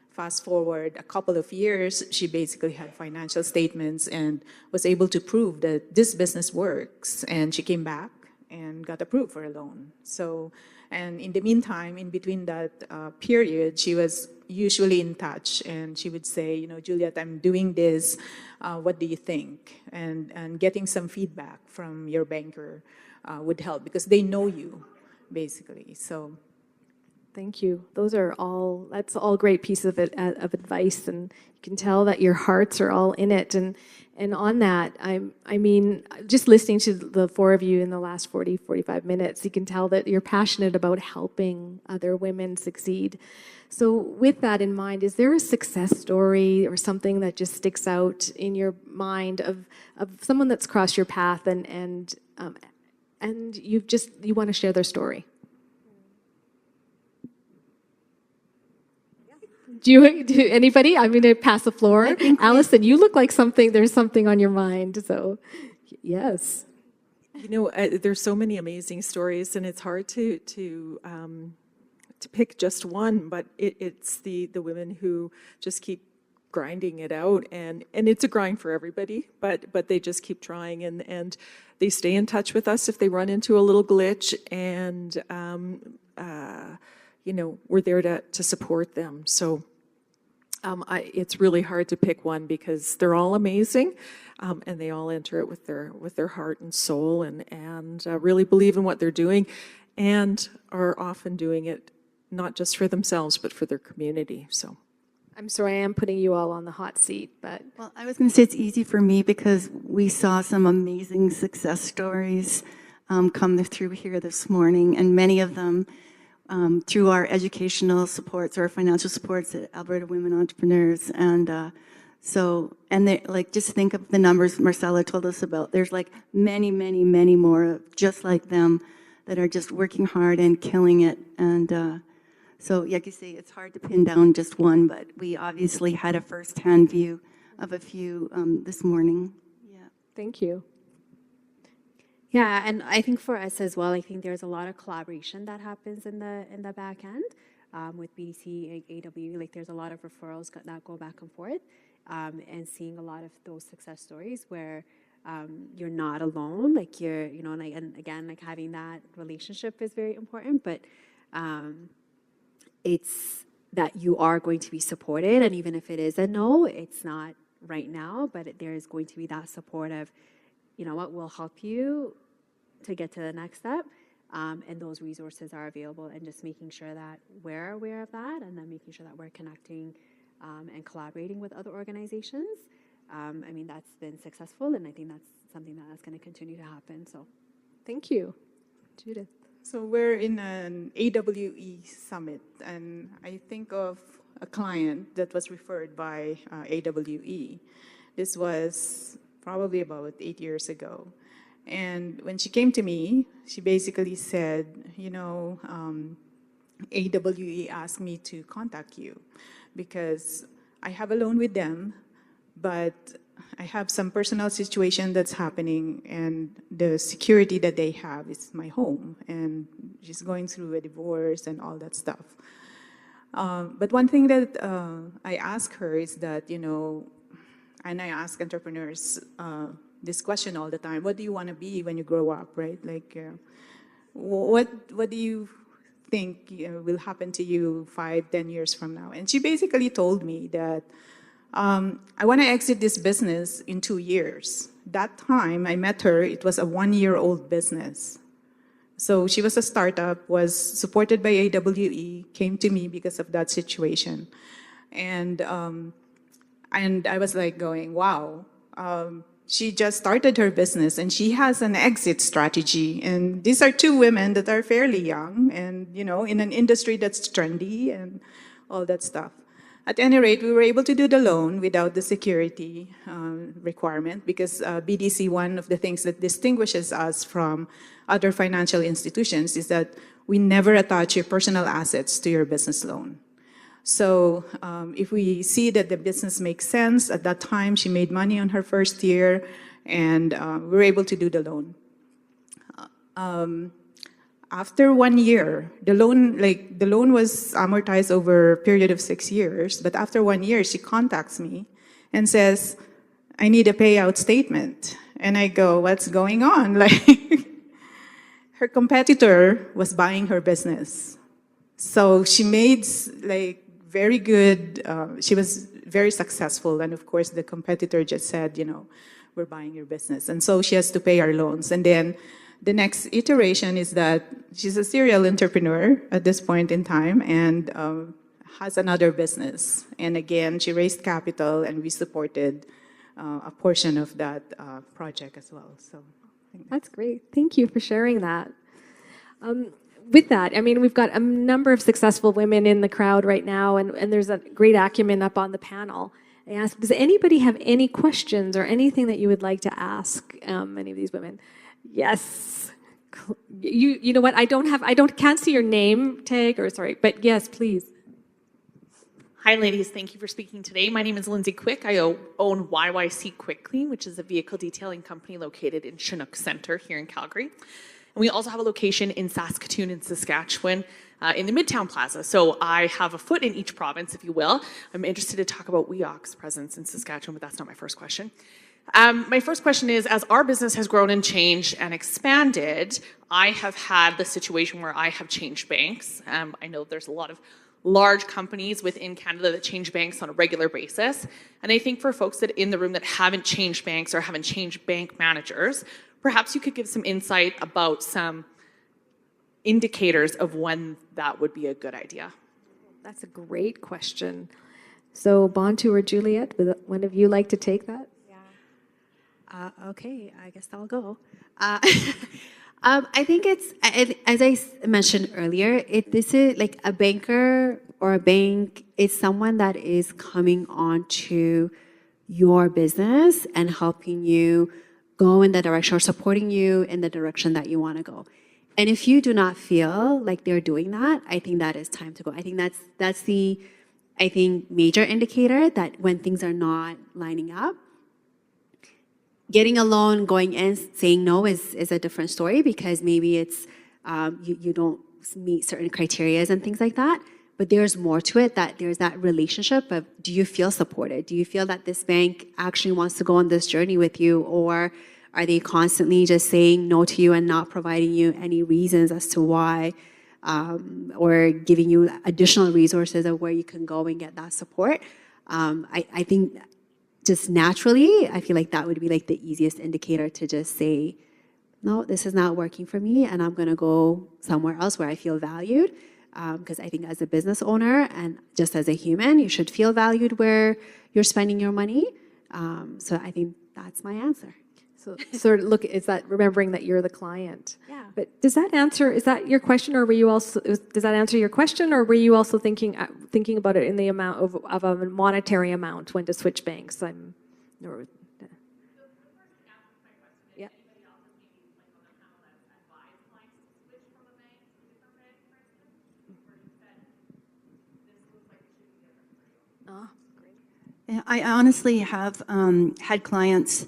Fast forward a couple of years, she basically had financial statements and was able to prove that this business works. And she came back and got approved for a loan. So, and in the meantime, in between that period, she was usually in touch and she would say, you know, Juliet, I'm doing this. What do you think? And getting some feedback from your banker would help because they know you, basically. So. Thank you. That's all great pieces of advice, and you can tell that your hearts are all in it. And on that, I mean, just listening to the four of you in the last 45 minutes, you can tell that you're passionate about helping other women succeed. So with that in mind, is there a success story or something that just sticks out in your mind of someone that's crossed your path and you want to share their story? Do anybody? I'm going to pass the floor. Allison, you look like there's something on your mind. So, yes. You know, there's so many amazing stories, and it's hard to pick just one. But it's the women who just keep grinding it out, and it's a grind for everybody. But they just keep trying, and they stay in touch with us if they run into a little glitch, and you know, we're there to support them. So. It's really hard to pick one because they're all amazing, and they all enter it with their heart and soul, and really believe in what they're doing, and are often doing it not just for themselves but for their community. So, I'm sorry, I am putting you all on the hot seat, but Well, I was going to say it's easy for me because we saw some amazing success stories come through here this morning, and many of them. Through our educational supports or financial supports at Alberta Women Entrepreneurs. And they like, just think of the numbers Marcella told us about. There's like many, many, many more just like them that are just working hard and killing it. And so, like you say, it's hard to pin down just one, but we obviously had a first-hand view of a few this morning. Yeah. thank you. Yeah, and I think for us as well, I think there's a lot of collaboration that happens in the back end. with BDC, AW, like there's a lot of referrals that go back and forth, and seeing a lot of those success stories where you're not alone, like you're, you know, like, and again, like having that relationship is very important, but it's that you are going to be supported, and even if it is a no, it's not right now, but there is going to be that support of, you know what, will help you to get to the next step, and those resources are available, and just making sure that we're aware of that, and then making sure that we're connecting and collaborating with other organizations. I mean, that's been successful, and I think that's something that's going to continue to happen. So, Thank you. Judith. So we're in an AWE summit, and I think of a client that was referred by AWE. This was probably about 8 years ago. And when she came to me, she basically said, you know, AWE asked me to contact you because I have a loan with them, but I have some personal situation that's happening, and the security that they have is my home, and she's going through a divorce and all that stuff. But one thing that I ask her is that, you know, and I ask entrepreneurs this question all the time: what do you want to be when you grow up, right? Like, what do you think will happen to you 5, 10 years from now? And she basically told me that I want to exit this business in 2 years. That time I met her, it was a 1-year-old business. So she was a startup, was supported by AWE, came to me because of that situation. And I was like going, wow, she just started her business and she has an exit strategy. And these are 2 women that are fairly young and, you know, in an industry that's trendy and all that stuff. At any rate, we were able to do the loan without the security requirement because BDC, one of the things that distinguishes us from other financial institutions is that we never attach your personal assets to your business loan. So if we see that the business makes sense, at that time she made money on her first year, and we were able to do the loan. After 1 year, the loan was amortized over a period of 6 years, but after 1 year, she contacts me and says, I need a payout statement. And I go, what's going on? Like, her competitor was buying her business. So she made like very good, she was very successful. And of course, the competitor just said, you know, we're buying your business. And so she has to pay our loans. And then the next iteration is that she's a serial entrepreneur at this point in time and has another business. And again, she raised capital and we supported a portion of that project as well. So That's great. Thank you for sharing that. With that, I mean, we've got a number of successful women in the crowd right now, and there's a great acumen up on the panel. I ask, does anybody have any questions or anything that you would like to ask any of these women? Yes. You know what? Can't see your name tag, or sorry, but yes, please. Hi, ladies. Thank you for speaking today. My name is Lindsay Quick. I own YYC Quick Clean, which is a vehicle detailing company located in Chinook Centre here in Calgary. And we also have a location in Saskatoon and Saskatchewan in the Midtown Plaza. So I have a foot in each province, if you will. I'm interested to talk about WEOC's presence in Saskatchewan, but that's not my first question. My first question is, as our business has grown and changed and expanded, I have had the situation where I have changed banks. I know there's a lot of large companies within Canada that change banks on a regular basis. And I think for folks that in the room that haven't changed banks or haven't changed bank managers, perhaps you could give some insight about some indicators of when that would be a good idea. That's a great question. So Bontu or Juliet, would one of you like to take that? Okay, I guess I'll go. I think it's, as I mentioned earlier, this is like a banker or a bank is someone that is coming on to your business and helping you go in the direction or supporting you in the direction that you want to go. And if you do not feel like they're doing that, I think that is time to go. I think that's the major indicator that when things are not lining up. Getting a loan, going in, saying no is a different story because maybe it's you don't meet certain criteria and things like that. but there's more to it, that there's that relationship of, do you feel supported? Do you feel that this bank actually wants to go on this journey with you? Or are they constantly just saying no to you and not providing you any reasons as to why, or giving you additional resources of where you can go and get that support? I think just naturally, I feel like that would be like the easiest indicator to just say, no, this is not working for me, and I'm going to go somewhere else where I feel valued. Because I think as a business owner and just as a human, you should feel valued where you're spending your money. So I think that's my answer. So sort of look, is that remembering that you're the client? Yeah. But does that answer, is that your question, or were you also, does that answer your question, or were you also thinking about it in the amount of a monetary amount when to switch banks? Yeah. I honestly have had clients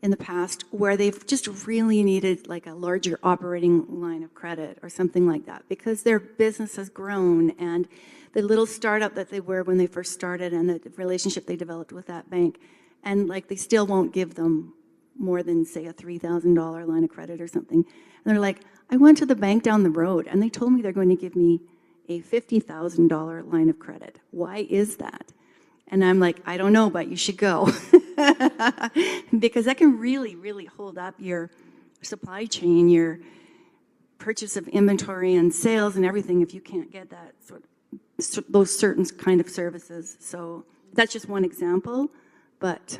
in the past where they've just really needed like a larger operating line of credit or something like that because their business has grown, and the little startup that they were when they first started and the relationship they developed with that bank, and like they still won't give them more than, say, a $3,000 line of credit or something. And they're like, I went to the bank down the road and they told me they're going to give me a $50,000 line of credit. Why is that? And I'm like, I don't know, but you should go. Because that can really, really hold up your supply chain, your purchase of inventory and sales and everything if you can't get that those certain kind of services. So that's just one example. But,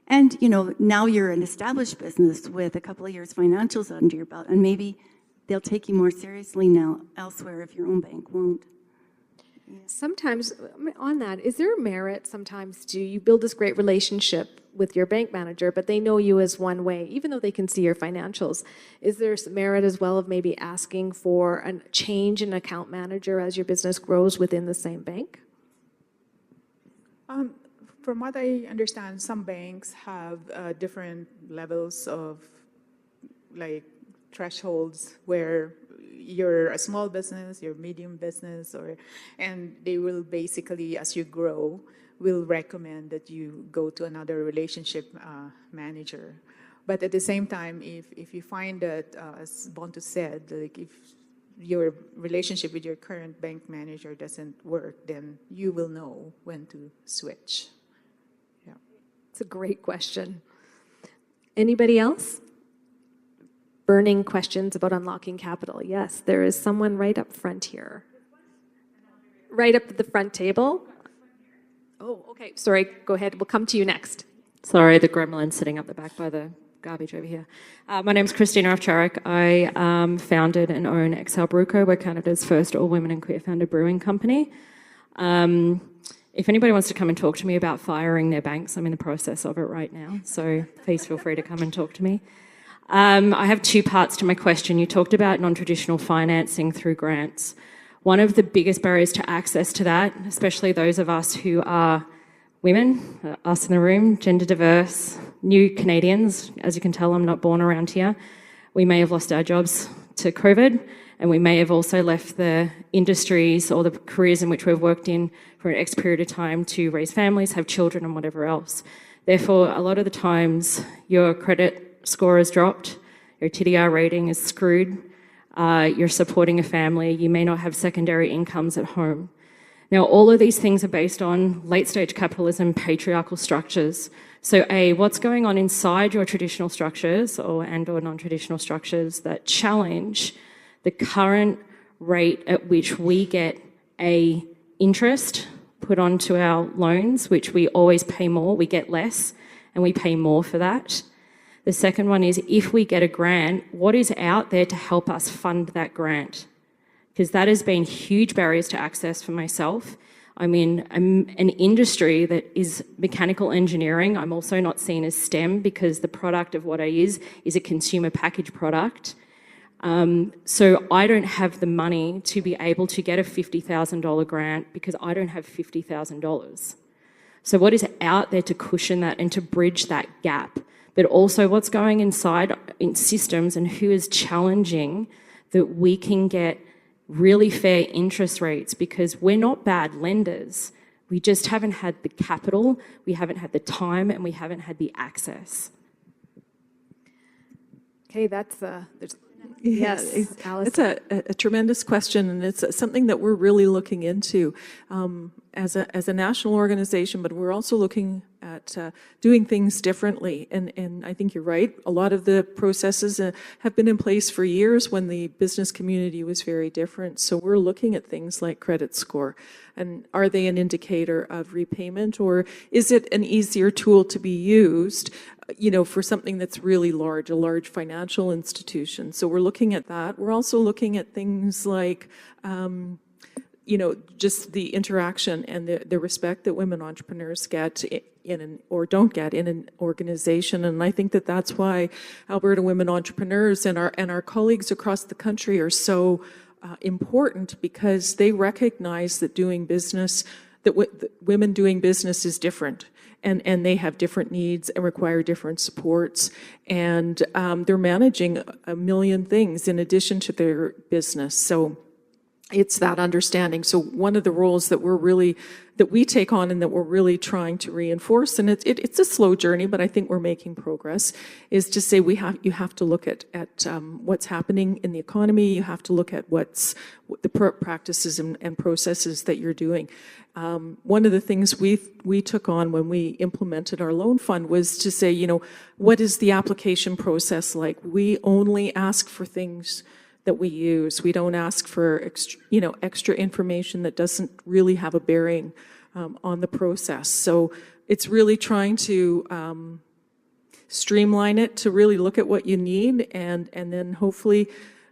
and you know, now you're an established business with a couple of years financials under your belt, and maybe they'll take you more seriously now elsewhere if your own bank won't. Sometimes, on that, is there merit sometimes to you build this great relationship with your bank manager, but they know you as one way, even though they can see your financials? Is there some merit as well of maybe asking for a change in account manager as your business grows within the same bank? From what I understand, some banks have different levels of like thresholds where you're a small business, you're a medium business, and they will basically, as you grow, will recommend that you go to another relationship manager. But at the same time, if you find that, as Bontu said, like if your relationship with your current bank manager doesn't work, then you will know when to switch. Yeah. It's a great question. Anybody else? Burning questions about unlocking capital. Yes, there is someone right up front here. Right up at the front table. Oh, okay. Sorry, go ahead. We'll come to you next. Sorry, the gremlin sitting up the back by the garbage over here. My name's Christina Ovcharek. I founded and own Excel Brewco. We're Canada's first all-women and queer-founded brewing company. If anybody wants to come and talk to me about firing their banks, I'm in the process of it right now, so please feel free to come and talk to me. I have two parts to my question. You talked about non-traditional financing through grants. One of the biggest barriers to access to that, especially those of us who are women, us in the room, gender diverse, new Canadians, as you can tell, I'm not born around here. We may have lost our jobs to COVID, and we may have also left the industries or the careers in which we've worked in for an X period of time to raise families, have children, and whatever else. Therefore, a lot of the times, your credit score has dropped, your TDR rating is screwed, you're supporting a family, you may not have secondary incomes at home. Now, all of these things are based on late-stage capitalism, patriarchal structures. So A, what's going on inside your traditional structures or non-traditional structures that challenge the current rate at which we get a interest put onto our loans, which we always pay more, we get less, and we pay more for that. The second one is, if we get a grant, what is out there to help us fund that grant? Because that has been huge barriers to access for myself. I'm in an industry that is mechanical engineering. I'm also not seen as STEM because the product of what I is a consumer package product. So I don't have the money to be able to get a $50,000 grant because I don't have $50,000. So what is out there to cushion that and to bridge that gap? But also what's going inside in systems and who is challenging that we can get really fair interest rates, because we're not bad lenders. We just haven't had the capital, we haven't had the time, and we haven't had the access. Okay, that's there's. Yes, Alice. it's a tremendous question, and it's something that we're really looking into as a national organization, but we're also looking at doing things differently. And I think you're right. A lot of the processes have been in place for years when the business community was very different. So we're looking at things like credit score. And are they an indicator of repayment, or is it an easier tool to be used, for something that's really large, a large financial institution? So we're looking at that. We're also looking at things like, just the interaction and the respect that women entrepreneurs get or don't get in an organization. And I think that that's why Alberta Women Entrepreneurs and our colleagues across the country are so important, because they recognize that women doing business is different, and they have different needs and require different supports, and they're managing a million things in addition to their business. So it's that understanding. So one of the roles that we take on and that we're really trying to reinforce, and it's a slow journey, but I think we're making progress, is to say you have to look at what's happening in the economy. You have to look at what the practices and processes that you're doing. One of the things we took on when we implemented our loan fund was to say, what is the application process like? We only ask for things that we use. We don't ask for extra information that doesn't really have a bearing on the process. So it's really trying to streamline it, to really look at what you need, and then hopefully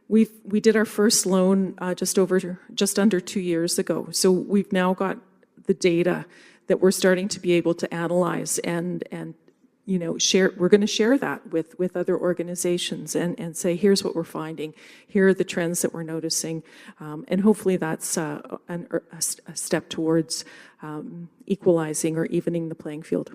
we did our first loan just under 2 years ago. So we've now got the data that we're starting to be able to analyze and share. We're going to share that with other organizations and say, here's what we're finding. Here are the trends that we're noticing. And hopefully that's a step towards equalizing or evening the playing field.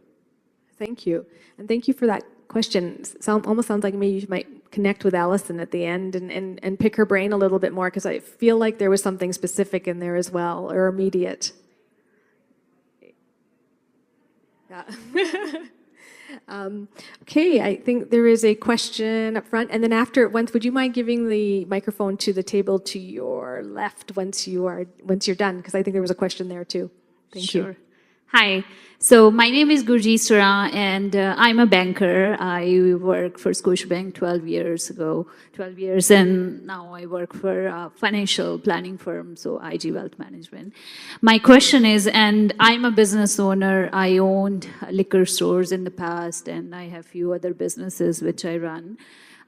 Thank you. And thank you for that question. Almost sounds like maybe you might connect with Allison at the end and pick her brain a little bit more, because I feel like there was something specific in there as well, or immediate. Yeah. Okay, I think there is a question up front, and then would you mind giving the microphone to the table to your left once you're done? Because I think there was a question there too. Thank you. Hi. So my name is Gurjeet Sura, and I'm a banker. I worked for Scotiabank 12 years, and now I work for a financial planning firm, so IG Wealth Management. My question is, and I'm a business owner. I owned liquor stores in the past, and I have a few other businesses which I run.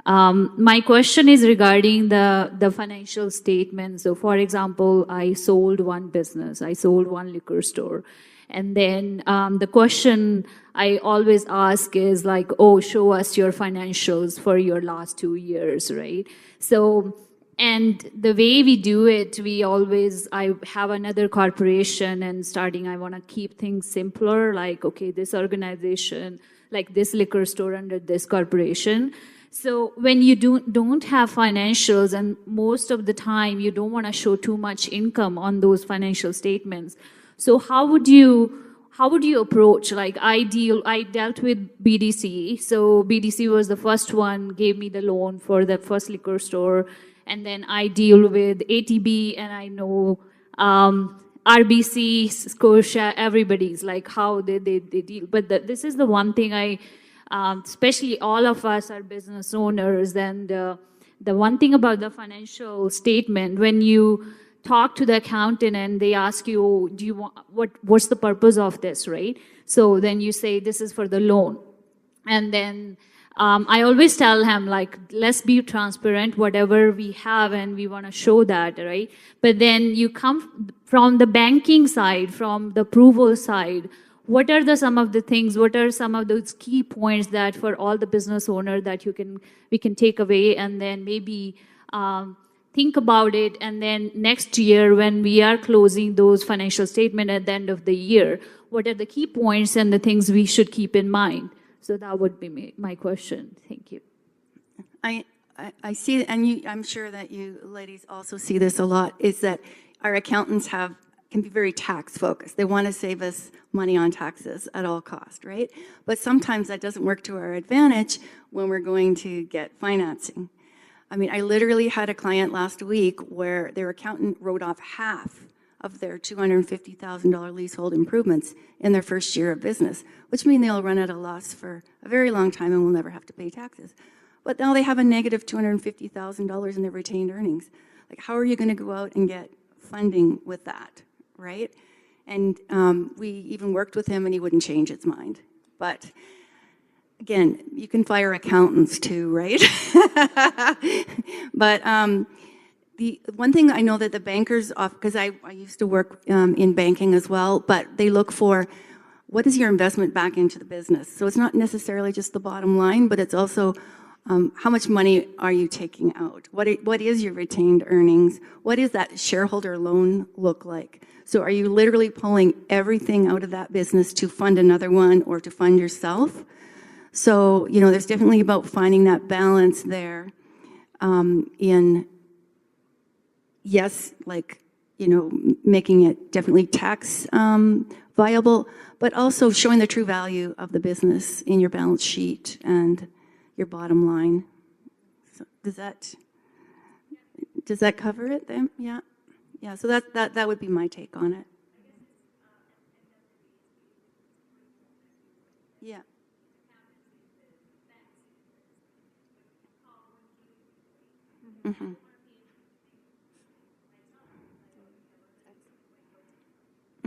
My question is regarding the financial statement. So, for example, I sold one business. I sold one liquor store. And then the question I always ask is like, show us your financials for your last 2 years, right? So, and the way we do it, I have another corporation, and I want to keep things simpler, like, okay, this organization, like this liquor store under this corporation. So when you don't have financials, and most of the time you don't want to show too much income on those financial statements, so how would you approach? Like I dealt with BDC. So BDC was the first one, gave me the loan for the first liquor store, and then I deal with ATB, and I know RBC, Scotia, everybody's like how they deal. But this is the one thing especially all of us are business owners, and the one thing about the financial statement, when you talk to the accountant and they ask you, what's the purpose of this, right? So then you say, this is for the loan. And then I always tell him, like, let's be transparent, whatever we have, and we want to show that, right? But then you come from the banking side, from the approval side, what are some of the things, what are some of those key points that for all the business owners that we can take away, and then maybe think about it, and then next year when we are closing those financial statements at the end of the year, what are the key points and the things we should keep in mind? So that would be my question. Thank you. I see, and I'm sure that you ladies also see this a lot, is that our accountants can be very tax focused. They want to save us money on taxes at all cost, right? But sometimes that doesn't work to our advantage when we're going to get financing. I mean, I literally had a client last week where their accountant wrote off half of their $250,000 leasehold improvements in their first year of business, which means they'll run at a loss for a very long time and will never have to pay taxes. But now they have a negative $250,000 in their retained earnings. Like, how are you going to go out and get funding with that, right? And we even worked with him and he wouldn't change his mind. But again, you can fire accountants too, right? But the one thing I know that the bankers, because I used to work in banking as well, but they look for what is your investment back into the business. So it's not necessarily just the bottom line, but it's also how much money are you taking out? What is your retained earnings? What does that shareholder loan look like? So are you literally pulling everything out of that business to fund another one or to fund yourself? So, you know, there's definitely about finding that balance there in, yes, like, you know, making it definitely tax viable, but also showing the true value of the business in your balance sheet and your bottom line. So does that cover it then? Yeah. Yeah, so that would be my take on it. Yeah. Mm-hmm.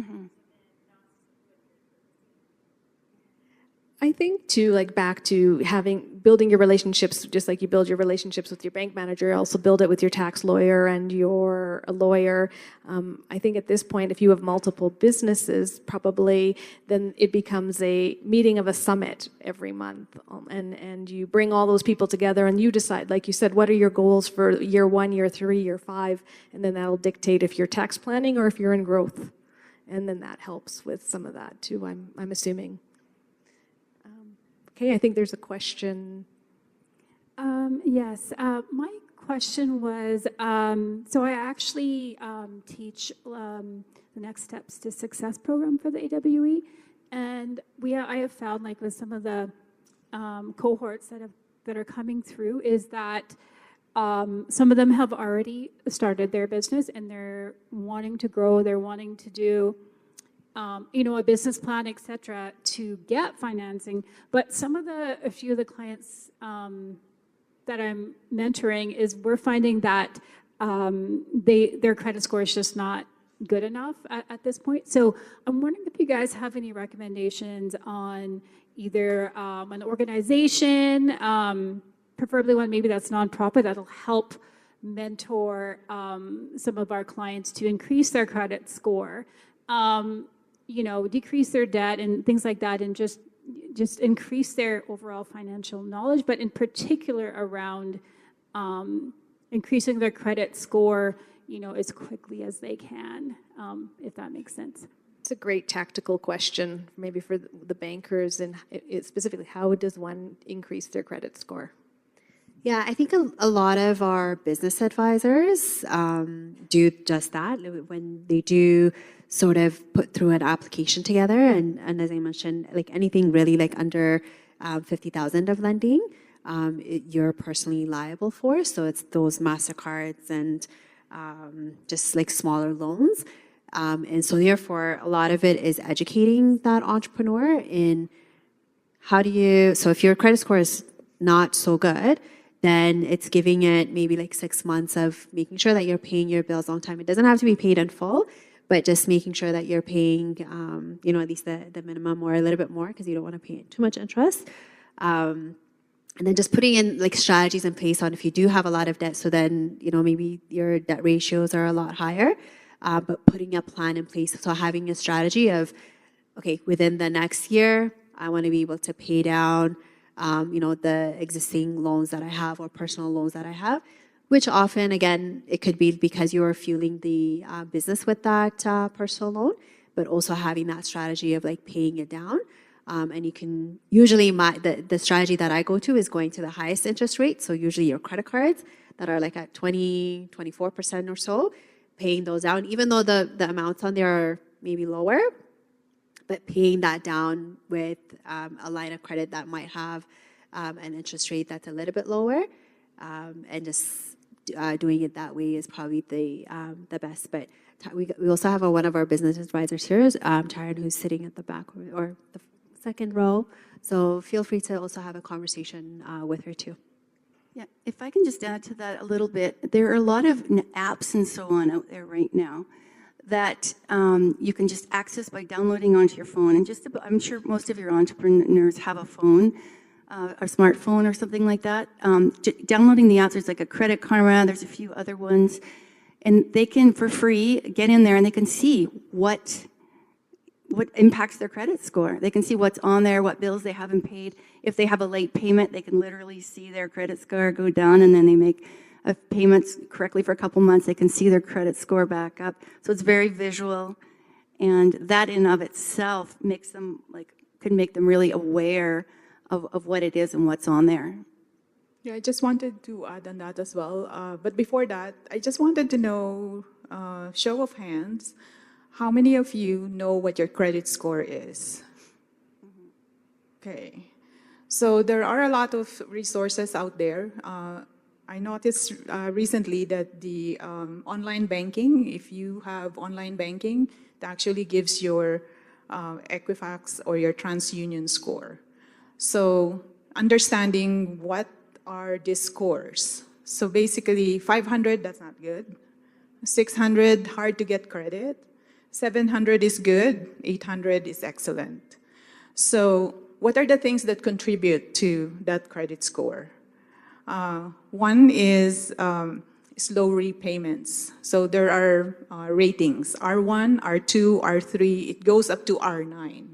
Mm-hmm. I think too, like back to building your relationships, just like you build your relationships with your bank manager, also build it with your tax lawyer and your lawyer. I think at this point, if you have multiple businesses, probably then it becomes a meeting of a summit every month, and you bring all those people together and you decide, like you said, what are your goals for year 1, year 3, year 5, and then that'll dictate if you're tax planning or if you're in growth, and then that helps with some of that too. I'm assuming. Okay, I think there's a question. Yes, my question was, so I actually teach the Next Steps to Success program for the AWE, and I have found, like with some of the cohorts that are coming through, is that some of them have already started their business and they're wanting to grow, they're wanting to do a business plan, etc., to get financing. But a few of the clients that I'm mentoring we're finding that their credit score is just not good enough at this point. So I'm wondering if you guys have any recommendations on either an organization, preferably one maybe that's nonprofit, that'll help mentor some of our clients to increase their credit score. Decrease their debt and things like that, and just increase their overall financial knowledge, but in particular around increasing their credit score, as quickly as they can, if that makes sense. It's a great tactical question, maybe for the bankers, and specifically, how does one increase their credit score? Yeah, I think a lot of our business advisors do just that when they do sort of put through an application together, and as I mentioned, like anything really like under 50,000 of lending, you're personally liable for. So it's those MasterCards and just like smaller loans, and so therefore a lot of it is educating that entrepreneur in so if your credit score is not so good, then it's giving it maybe like 6 months of making sure that you're paying your bills on time. It doesn't have to be paid in full, but just making sure that you're paying, at least the minimum or a little bit more, because you don't want to pay too much interest. And then just putting in like strategies in place on if you do have a lot of debt, so then, maybe your debt ratios are a lot higher, but putting a plan in place. So having a strategy of, okay, within the next year, I want to be able to pay down the existing loans that I have or personal loans that I have, which often, again, it could be because you're fueling the business with that personal loan, but also having that strategy of like paying it down. And you can usually the strategy that I go to is going to the highest interest rate. So usually your credit cards that are like at 24% or so, paying those down, even though the amounts on there are maybe lower, but paying that down with a line of credit that might have an interest rate that's a little bit lower, and just doing it that way is probably the best. But we also have one of our business advisors here, Taran, who's sitting at the back or the second row. So feel free to also have a conversation with her too. Yeah, if I can just add to that a little bit, there are a lot of apps and so on out there right now that you can just access by downloading onto your phone. And I'm sure most of your entrepreneurs have a phone, a smartphone or something like that. Downloading the apps, there's like a Credit Karma, there's a few other ones, and they can, for free, get in there and they can see what impacts their credit score. They can see what's on there, what bills they haven't paid. If they have a late payment, they can literally see their credit score go down, and then they make payments correctly for a couple months, they can see their credit score back up. So it's very visual, and that in of itself makes them can make them really aware of what it is and what's on there. Yeah, I just wanted to add on that as well. But before that, I just wanted to know, show of hands, how many of you know what your credit score is? Okay. So there are a lot of resources out there. I noticed recently that the online banking, if you have online banking, it actually gives your Equifax or your TransUnion score. So understanding what are these scores. So basically 500, that's not good. 600, hard to get credit. 700 is good, 800 is excellent. So what are the things that contribute to that credit score? One is slow repayments. So there are ratings, R1, R2, R3, it goes up to R9.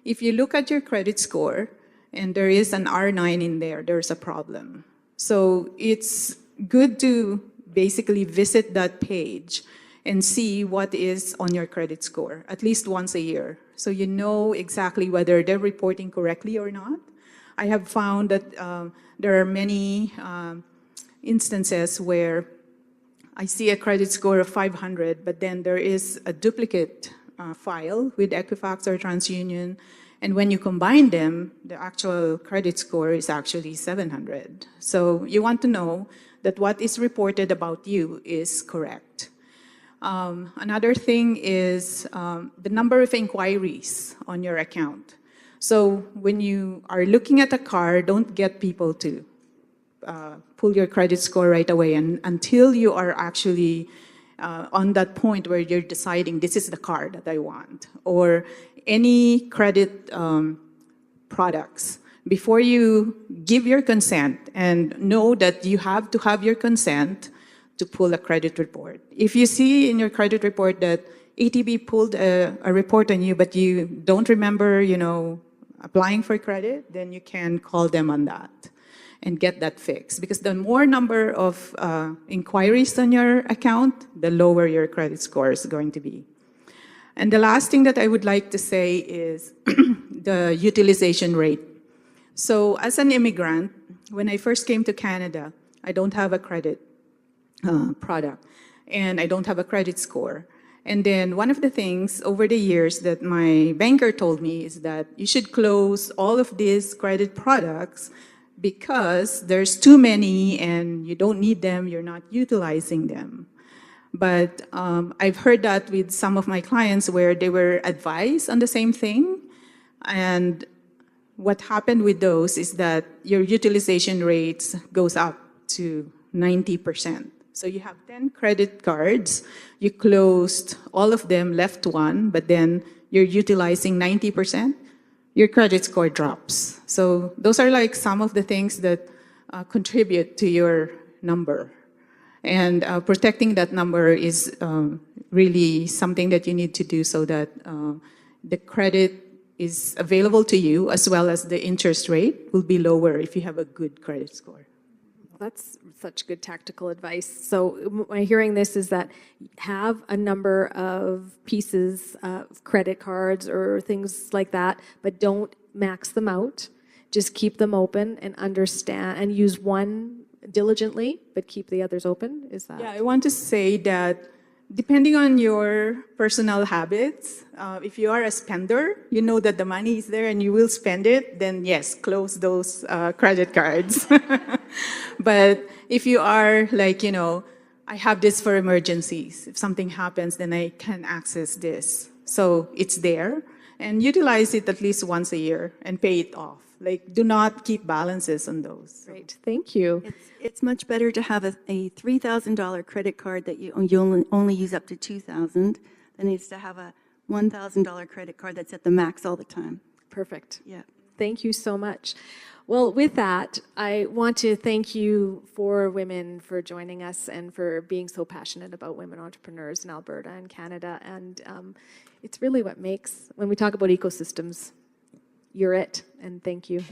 If you look at your credit score and there is an R9 in there, there's a problem. So it's good to basically visit that page and see what is on your credit score, at least once a year. So you know exactly whether they're reporting correctly or not. I have found that there are many instances where I see a credit score of 500, but then there is a duplicate file with Equifax or TransUnion, and when you combine them, the actual credit score is actually 700. So you want to know that what is reported about you is correct. Another thing is the number of inquiries on your account. So when you are looking at a car, don't get people to pull your credit score right away until you are actually on that point where you're deciding this is the car that I want, or any credit products. Before you give your consent and know that you have to have your consent to pull a credit report. If you see in your credit report that ATB pulled a report on you, but you don't remember, applying for credit, then you can call them on that and get that fixed. Because the more number of inquiries on your account, the lower your credit score is going to be. And the last thing that I would like to say is the utilization rate. So as an immigrant, when I first came to Canada, I don't have a credit product, and I don't have a credit score. And then one of the things over the years that my banker told me is that you should close all of these credit products because there's too many and you don't need them, you're not utilizing them. But I've heard that with some of my clients where they were advised on the same thing, and what happened with those is that your utilization rates goes up to 90%. So you have 10 credit cards, you closed all of them, left one, but then you're utilizing 90%, your credit score drops. So those are like some of the things that contribute to your number. And protecting that number is really something that you need to do so that the credit is available to you, as well as the interest rate will be lower if you have a good credit score. That's such good tactical advice. So my hearing this is that have a number of pieces of credit cards or things like that, but don't max them out. Just keep them open and understand and use one diligently, but keep the others open. Is that? Yeah, I want to say that depending on your personal habits, if you are a spender, you know that the money is there and you will spend it, then yes, close those credit cards. But if you are like, I have this for emergencies. If something happens, then I can access this. So it's there. And utilize it at least once a year and pay it off. Like, do not keep balances on those. Great, thank you. It's much better to have a $3,000 credit card that you only use up to $2,000 than it is to have a $1,000 credit card that's at the max all the time. Perfect. Yeah. Thank you so much. Well, with that, I want to thank you for women for joining us and for being so passionate about women entrepreneurs in Alberta and Canada. And it's really what makes, when we talk about ecosystems, you're it. And thank you.